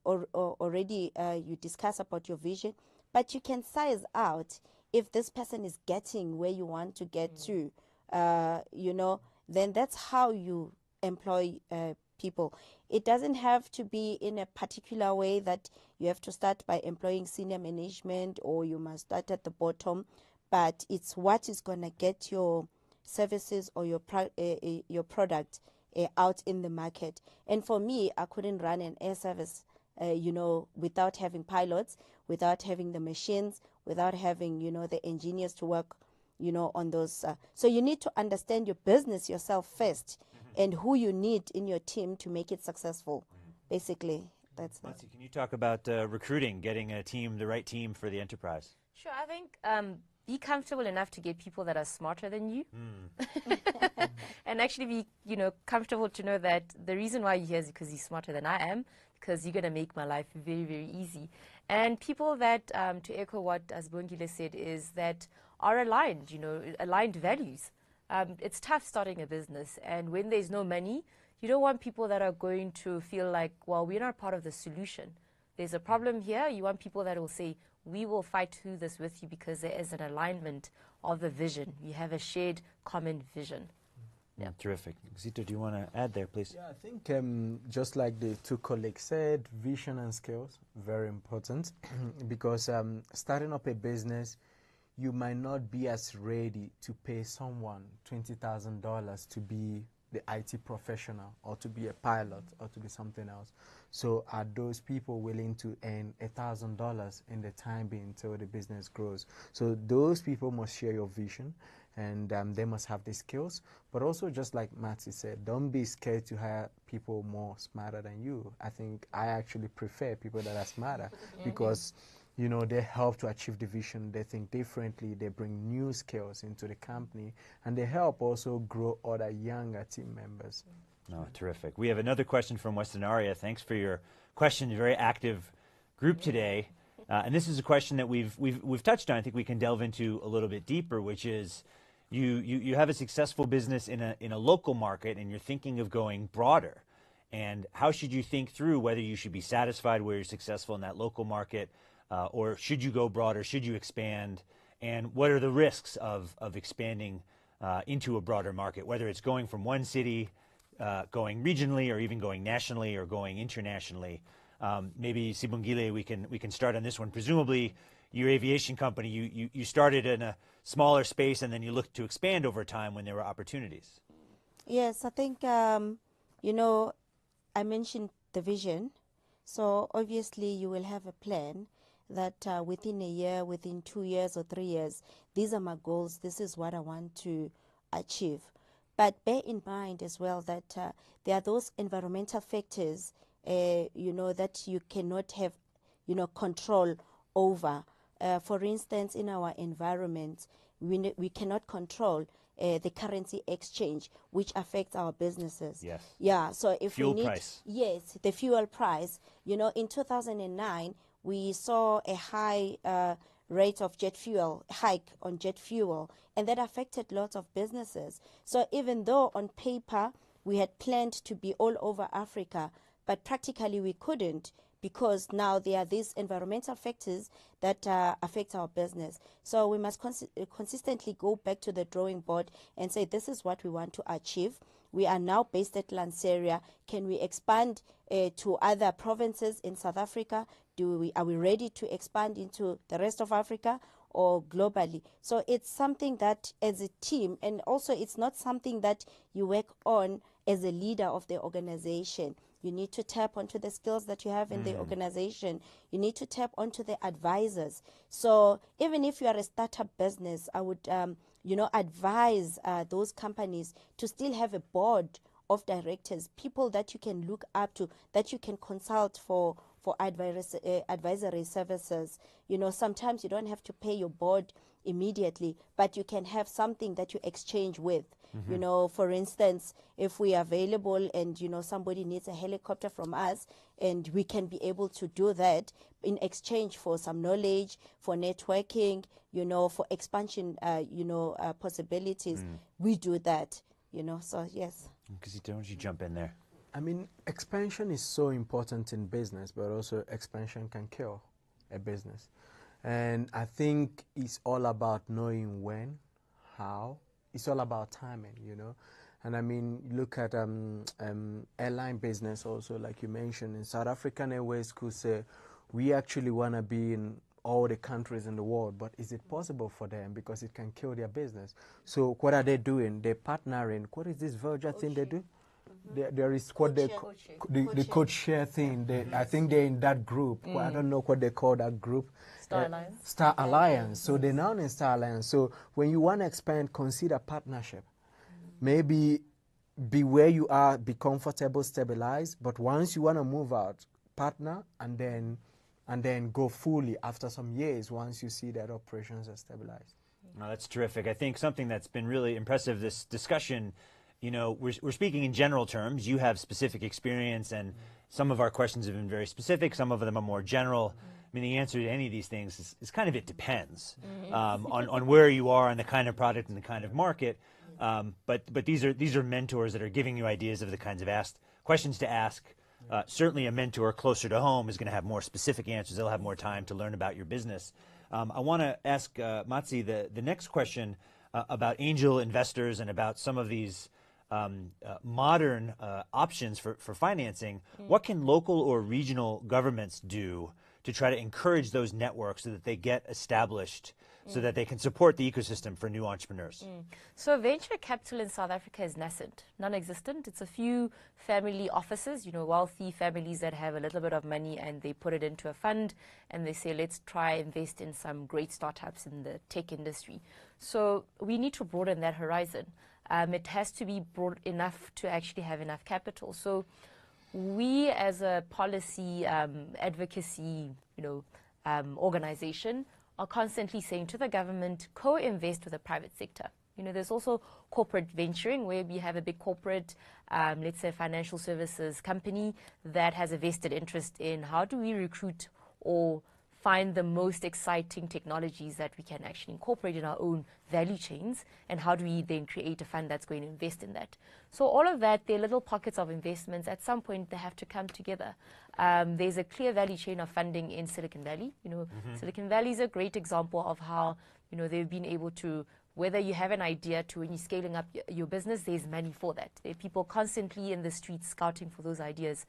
already you discuss about your vision, but you can size out if this person is getting where you want to get to, you know, then that's how you employ people. It doesn't have to be in a particular way that you have to start by employing senior management or you must start at the bottom, but it's what is going to get your services or your product out in the market. And for me, I couldn't run an air service, you know, without having pilots, without having the machines, without having, you know, the engineers to work, you know, on those. So you need to understand your business yourself first and who you need in your team to make it successful. Basically, that's that. Can you talk about recruiting, getting a team, the right team for the enterprise? Sure, I think be comfortable enough to get people that are smarter than you. And actually be, you know, comfortable to know that the reason why you're here is because you're smarter than I am, because you're going to make my life very, very easy. And people that, to echo what Sibongile said, is that are aligned, you know, aligned values. It's tough starting a business, and when there's no money, you don't want people that are going to feel like, well, we're not part of the solution. There's a problem here. You want people that will say, we will fight through this with you because there is an alignment of the vision. We have a shared common vision. Yeah, terrific. Zito, do you want to add there, please? Yeah, I think just like the two colleagues said, vision and skills, very important because starting up a business, you might not be as ready to pay someone $20,000 to be the IT professional or to be a pilot or to be something else. So are those people willing to earn $1,000 in the time being until the business grows? So those people must share your vision, and they must have the skills. But also, just like Matsi said, don't be scared to hire people more smarter than you. I think I actually prefer people that are smarter because, you know, they help to achieve the vision. They think differently. They bring new skills into the company, and they help also grow other younger team members. Oh, terrific. We have another question from Western Aria. Thanks for your question. Very active group today. And this is a question that we've touched on. I think we can delve into a little bit deeper, which is you have a successful business in a local market, and you're thinking of going broader. And how should you think through whether you should be satisfied where you're successful in that local market, or should you go broader? Should you expand? And what are the risks of expanding into a broader market, whether it's going from one city, going regionally, or even going nationally or going internationally. Maybe Sibongile, we can start on this one. Presumably, your aviation company, you started in a smaller space and then you looked to expand over time when there were opportunities. Yes, I think, you know, I mentioned the vision. So obviously you will have a plan that within a year, within 2 years or 3 years, these are my goals, this is what I want to achieve. But bear in mind as well that there are those environmental factors, you know, that you cannot have, you know, control over. For instance, in our environment, we cannot control the currency exchange, which affects our businesses. Yes. Yeah. So if fuel we need, price. yes, the fuel price. You know, in 2009, we saw a high rate of jet fuel, hike on jet fuel, and that affected lots of businesses. So even though on paper we had planned to be all over Africa, but practically we couldn't, because now there are these environmental factors that affect our business. So we must consistently go back to the drawing board and say, this is what we want to achieve. We are now based at Lanseria. Can we expand to other provinces in South Africa? Are we ready to expand into the rest of Africa or globally? So it's something that as a team, and also it's not something that you work on as a leader of the organization. You need to tap onto the skills that you have in the organization. You need to tap onto the advisors. So even if you are a startup business, I would, you know, advise those companies to still have a board of directors, people that you can look up to, that you can consult for advisory services. You know, sometimes you don't have to pay your board immediately, but you can have something that you exchange with. You know, for instance, if we are available and, you know, somebody needs a helicopter from us, and we can be able to do that in exchange for some knowledge, for networking, you know, for expansion, you know, possibilities, we do that, you know, so yes. Because don't you jump in there? I mean, expansion is so important in business, but also expansion can kill a business. And I think it's all about knowing when, how. It's all about timing, you know. And I mean, look at airline business also, like you mentioned. In South African Airways could say, we actually want to be in all the countries in the world, but is it possible for them? Because it can kill their business. So what are they doing? They're partnering. What is this Virgin thing they do? There is what they the code share thing. I think they're in that group. Well, I don't know what they call that group. Star Alliance. Star Alliance. So they're now in Star Alliance. So when you want to expand, consider partnership. Maybe be where you are, be comfortable, stabilize. But once you want to move out, partner, and then go fully after some years once you see that operations are stabilized. No, that's terrific. I think something that's been really impressive, this discussion, you know, we're speaking in general terms. You have specific experience, and some of our questions have been very specific. Some of them are more general. I mean, the answer to any of these things is kind of it depends on where you are and the kind of product and the kind of market. But these are mentors that are giving you ideas of the kinds of questions to ask. Certainly a mentor closer to home is going to have more specific answers. They'll have more time to learn about your business. I want to ask Matsi the next question about angel investors and about some of these modern options for financing. What can local or regional governments do to try to encourage those networks so that they get established, so that they can support the ecosystem for new entrepreneurs? So venture capital in South Africa is nascent, non-existent. It's a few family offices, you know, wealthy families that have a little bit of money and they put it into a fund and they say, let's try invest in some great startups in the tech industry. So we need to broaden that horizon. It has to be broad enough to actually have enough capital. So we as a policy advocacy, you know, organization are constantly saying to the government, co-invest with the private sector. You know, there's also corporate venturing where we have a big corporate, let's say financial services company that has a vested interest in how do we recruit or find the most exciting technologies that we can actually incorporate in our own value chains, and how do we then create a fund that's going to invest in that. So all of that, they're little pockets of investments. At some point, they have to come together. There's a clear value chain of funding in Silicon Valley. You know, Silicon Valley is a great example of how, you know, they've been able to whether you have an idea to when you're scaling up your business, there's money for that. There are people constantly in the streets scouting for those ideas.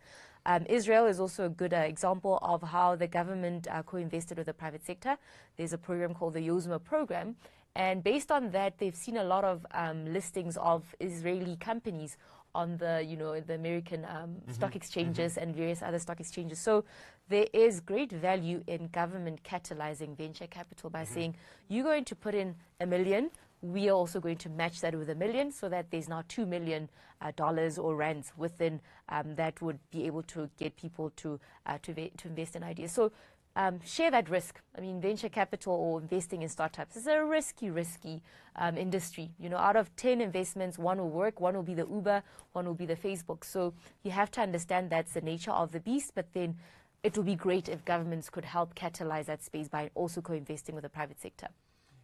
Israel is also a good example of how the government co-invested with the private sector. There's a program called the Yozma program, and based on that, they've seen a lot of listings of Israeli companies on the, the American stock exchanges and various other stock exchanges. So there is great value in government catalyzing venture capital by saying, you're going to put in $1 million, we are also going to match that with $1 million, so that there's now $2 million or rands within that would be able to get people to invest in ideas. So share that risk. I mean, venture capital or investing in startups is a risky industry. Out of 10 investments, 1 will work, 1 will be the Uber, 1 will be the Facebook. So you have to understand that's the nature of the beast, but then it would be great if governments could help catalyze that space by also co-investing with the private sector.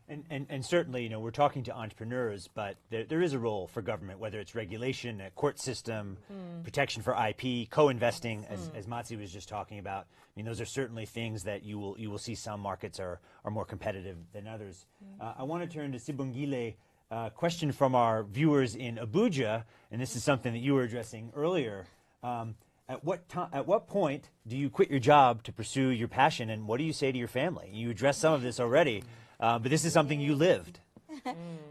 And certainly, we're talking to entrepreneurs, but there is a role for government, whether it's regulation, a court system, protection for IP, co-investing, as Matsi was just talking about. I mean, those are certainly things that you will see some markets are more competitive than others. I want to turn to Sibongile. Question from our viewers in Abuja, and this is something that you were addressing earlier. At what point do you quit your job to pursue your passion, and what do you say to your family? You addressed some of this already. But this is something you lived.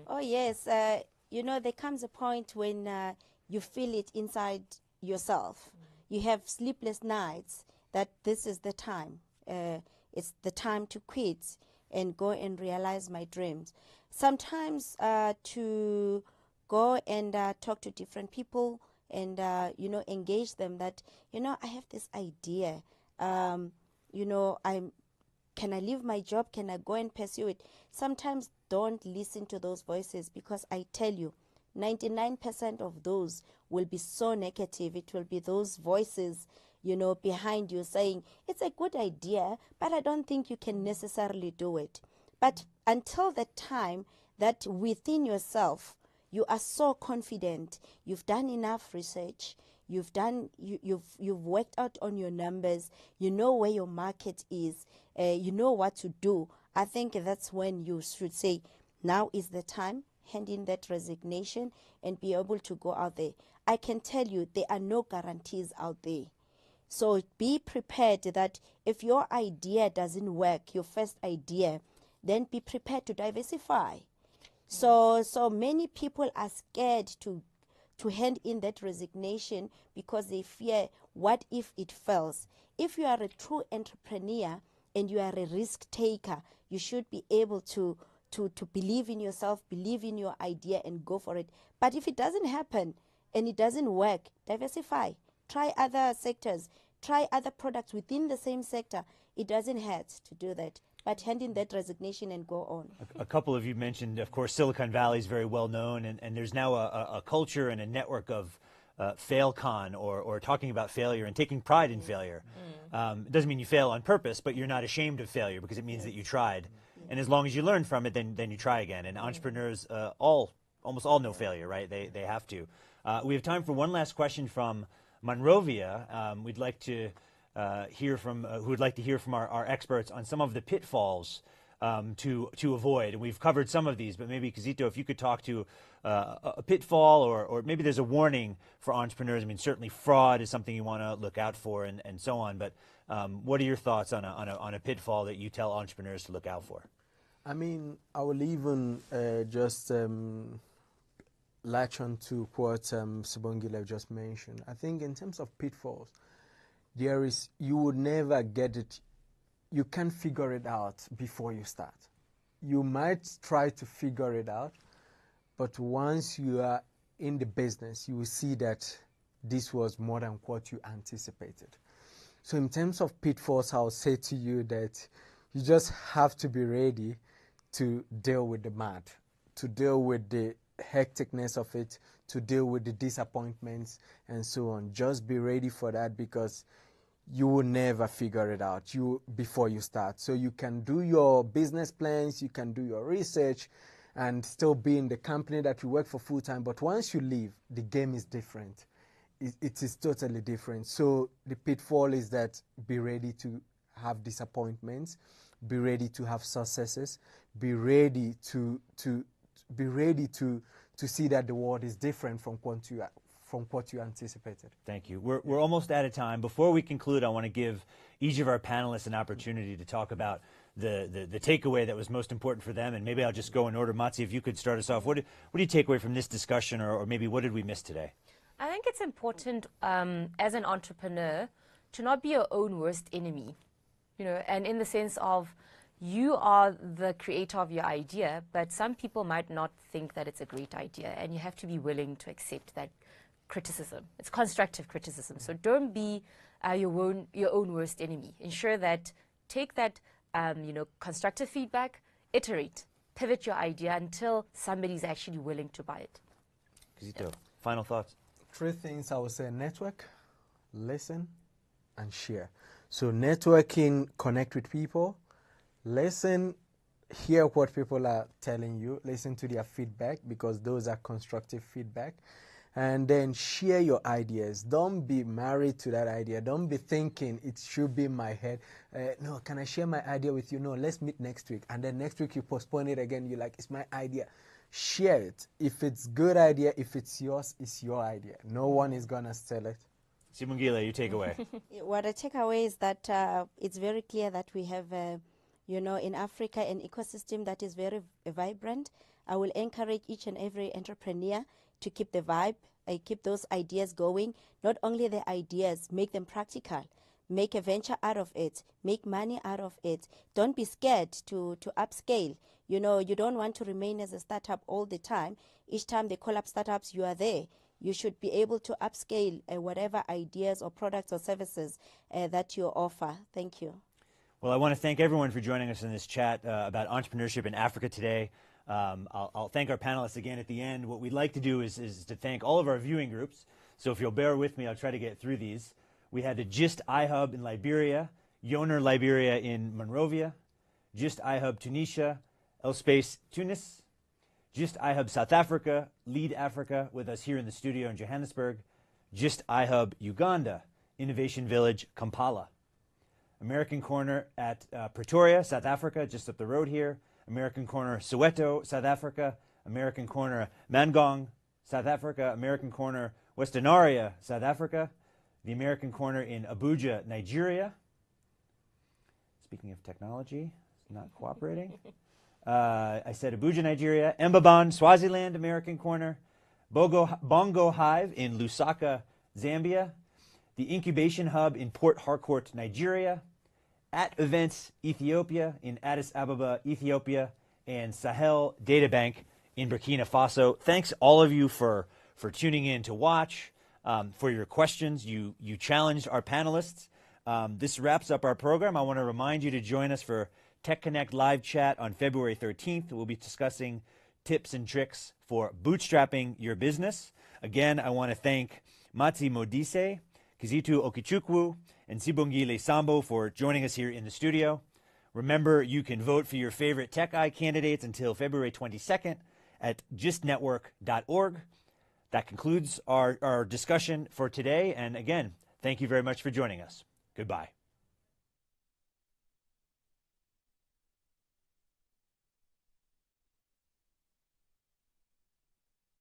Oh, yes. There comes a point when you feel it inside yourself. You have sleepless nights that this is the time. It's the time to quit and go and realize my dreams. Sometimes to go and talk to different people and, engage them that, I have this idea. Can I leave my job? Can I go and pursue it? Sometimes don't listen to those voices, because I tell you, 99% of those will be so negative. It will be those voices, behind you saying, it's a good idea, but I don't think you can necessarily do it. But until the time that within yourself, you are so confident, you've done enough research, you've worked out on your numbers, you know where your market is, you know what to do. I think that's when you should say, now is the time, hand in that resignation and be able to go out there. I can tell you there are no guarantees out there. So be prepared that if your idea doesn't work, your first idea, then be prepared to diversify. So many people are scared to hand in that resignation because they fear, what if it fails? If you are a true entrepreneur and you are a risk taker, you should be able to believe in yourself, believe in your idea and go for it. But if it doesn't happen and it doesn't work, diversify. Try other sectors. Try other products within the same sector. It doesn't hurt to do that. But hand in that resignation and go on. A couple of you mentioned, of course, Silicon Valley is very well known, and there's now a culture and a network of fail-con, or talking about failure and taking pride in failure. It doesn't mean you fail on purpose, but you're not ashamed of failure because it means that you tried. And as long as you learn from it, then you try again. And entrepreneurs almost all know failure, right? They have to. We have time for one last question from Monrovia. We'd like to hear from who would like to hear from our experts on some of the pitfalls to avoid. And we've covered some of these, but maybe, Kizito, if you could talk to a pitfall, or maybe there's a warning for entrepreneurs. I mean, certainly fraud is something you want to look out for, and so on. But what are your thoughts on a pitfall that you tell entrepreneurs to look out for? I mean, I will even just latch on to what Sibongile just mentioned. I think in terms of pitfalls, you would never get it. You can't figure it out before you start. You might try to figure it out, but once you are in the business, you will see that this was more than what you anticipated. So in terms of pitfalls, I'll say to you that you just have to be ready to deal with the mud, to deal with the hecticness of it, to deal with the disappointments and so on. Just be ready for that, because you will never figure it out before you start. So you can do your business plans, you can do your research, and still be in the company that you work for full time. But once you leave, the game is different. It is totally different. So the pitfall is that be ready to have disappointments, be ready to have successes, be ready to be ready to see that the world is different from what you anticipated. Thank you. We're almost out of time. Before we conclude, I want to give each of our panelists an opportunity to talk about the takeaway that was most important for them, and maybe I'll just go in order. Matsi, if you could start us off, what do you take away from this discussion, or maybe what did we miss today? I think it's important as an entrepreneur to not be your own worst enemy, and in the sense of you are the creator of your idea, but some people might not think that it's a great idea, and you have to be willing to accept that criticism. It's constructive criticism. So don't be your own worst enemy. Ensure that take that constructive feedback, iterate, pivot your idea until somebody's actually willing to buy it. Kizito, final thoughts? 3 things I would say: network, listen, and share. So networking, connect with people, listen, hear what people are telling you, listen to their feedback, because those are constructive feedback. And then share your ideas. Don't be married to that idea. Don't be thinking it should be in my head. No, can I share my idea with you? No, let's meet next week. And then next week you postpone it again. You're like, it's my idea. Share it. If it's good idea, if it's yours, it's your idea. No one is going to sell it. Simungile, you take away. What I take away is that it's very clear that we have, in Africa, an ecosystem that is very vibrant. I will encourage each and every entrepreneur to keep the vibe, keep those ideas going. Not only the ideas, make them practical. Make a venture out of it. Make money out of it. Don't be scared to upscale. You don't want to remain as a startup all the time. Each time they call up startups, you are there. You should be able to upscale whatever ideas or products or services that you offer. Thank you. Well, I want to thank everyone for joining us in this chat about entrepreneurship in Africa today. I'll thank our panelists again at the end. What we'd like to do is to thank all of our viewing groups. So if you'll bear with me, I'll try to get through these. We had the GIST iHub in Liberia, Yoner Liberia in Monrovia, GIST iHub Tunisia, Elspace Tunis, GIST iHub South Africa, Lead Africa with us here in the studio in Johannesburg, GIST iHub Uganda, Innovation Village, Kampala, American Corner at Pretoria, South Africa, just up the road here, American Corner Soweto, South Africa, American Corner Mangong, South Africa, American Corner Westonaria, South Africa, the American Corner in Abuja, Nigeria. Speaking of technology, it's not cooperating. I said Abuja, Nigeria, Mbaban, Swaziland, American Corner, Bongo Hive in Lusaka, Zambia, the Incubation Hub in Port Harcourt, Nigeria, At Events Ethiopia in Addis Ababa, Ethiopia, and Sahel Data Bank in Burkina Faso. Thanks all of you for tuning in to watch, for your questions. You challenged our panelists. This wraps up our program. I want to remind you to join us for Tech Connect live chat on February 13th. We'll be discussing tips and tricks for bootstrapping your business. Again, I want to thank Matsi Modise, Kizito Okichukwu, and Sibongile Sambo for joining us here in the studio. Remember, you can vote for your favorite Tech Eye candidates until February 22nd at gistnetwork.org. That concludes our discussion for today. And again, thank you very much for joining us. Goodbye.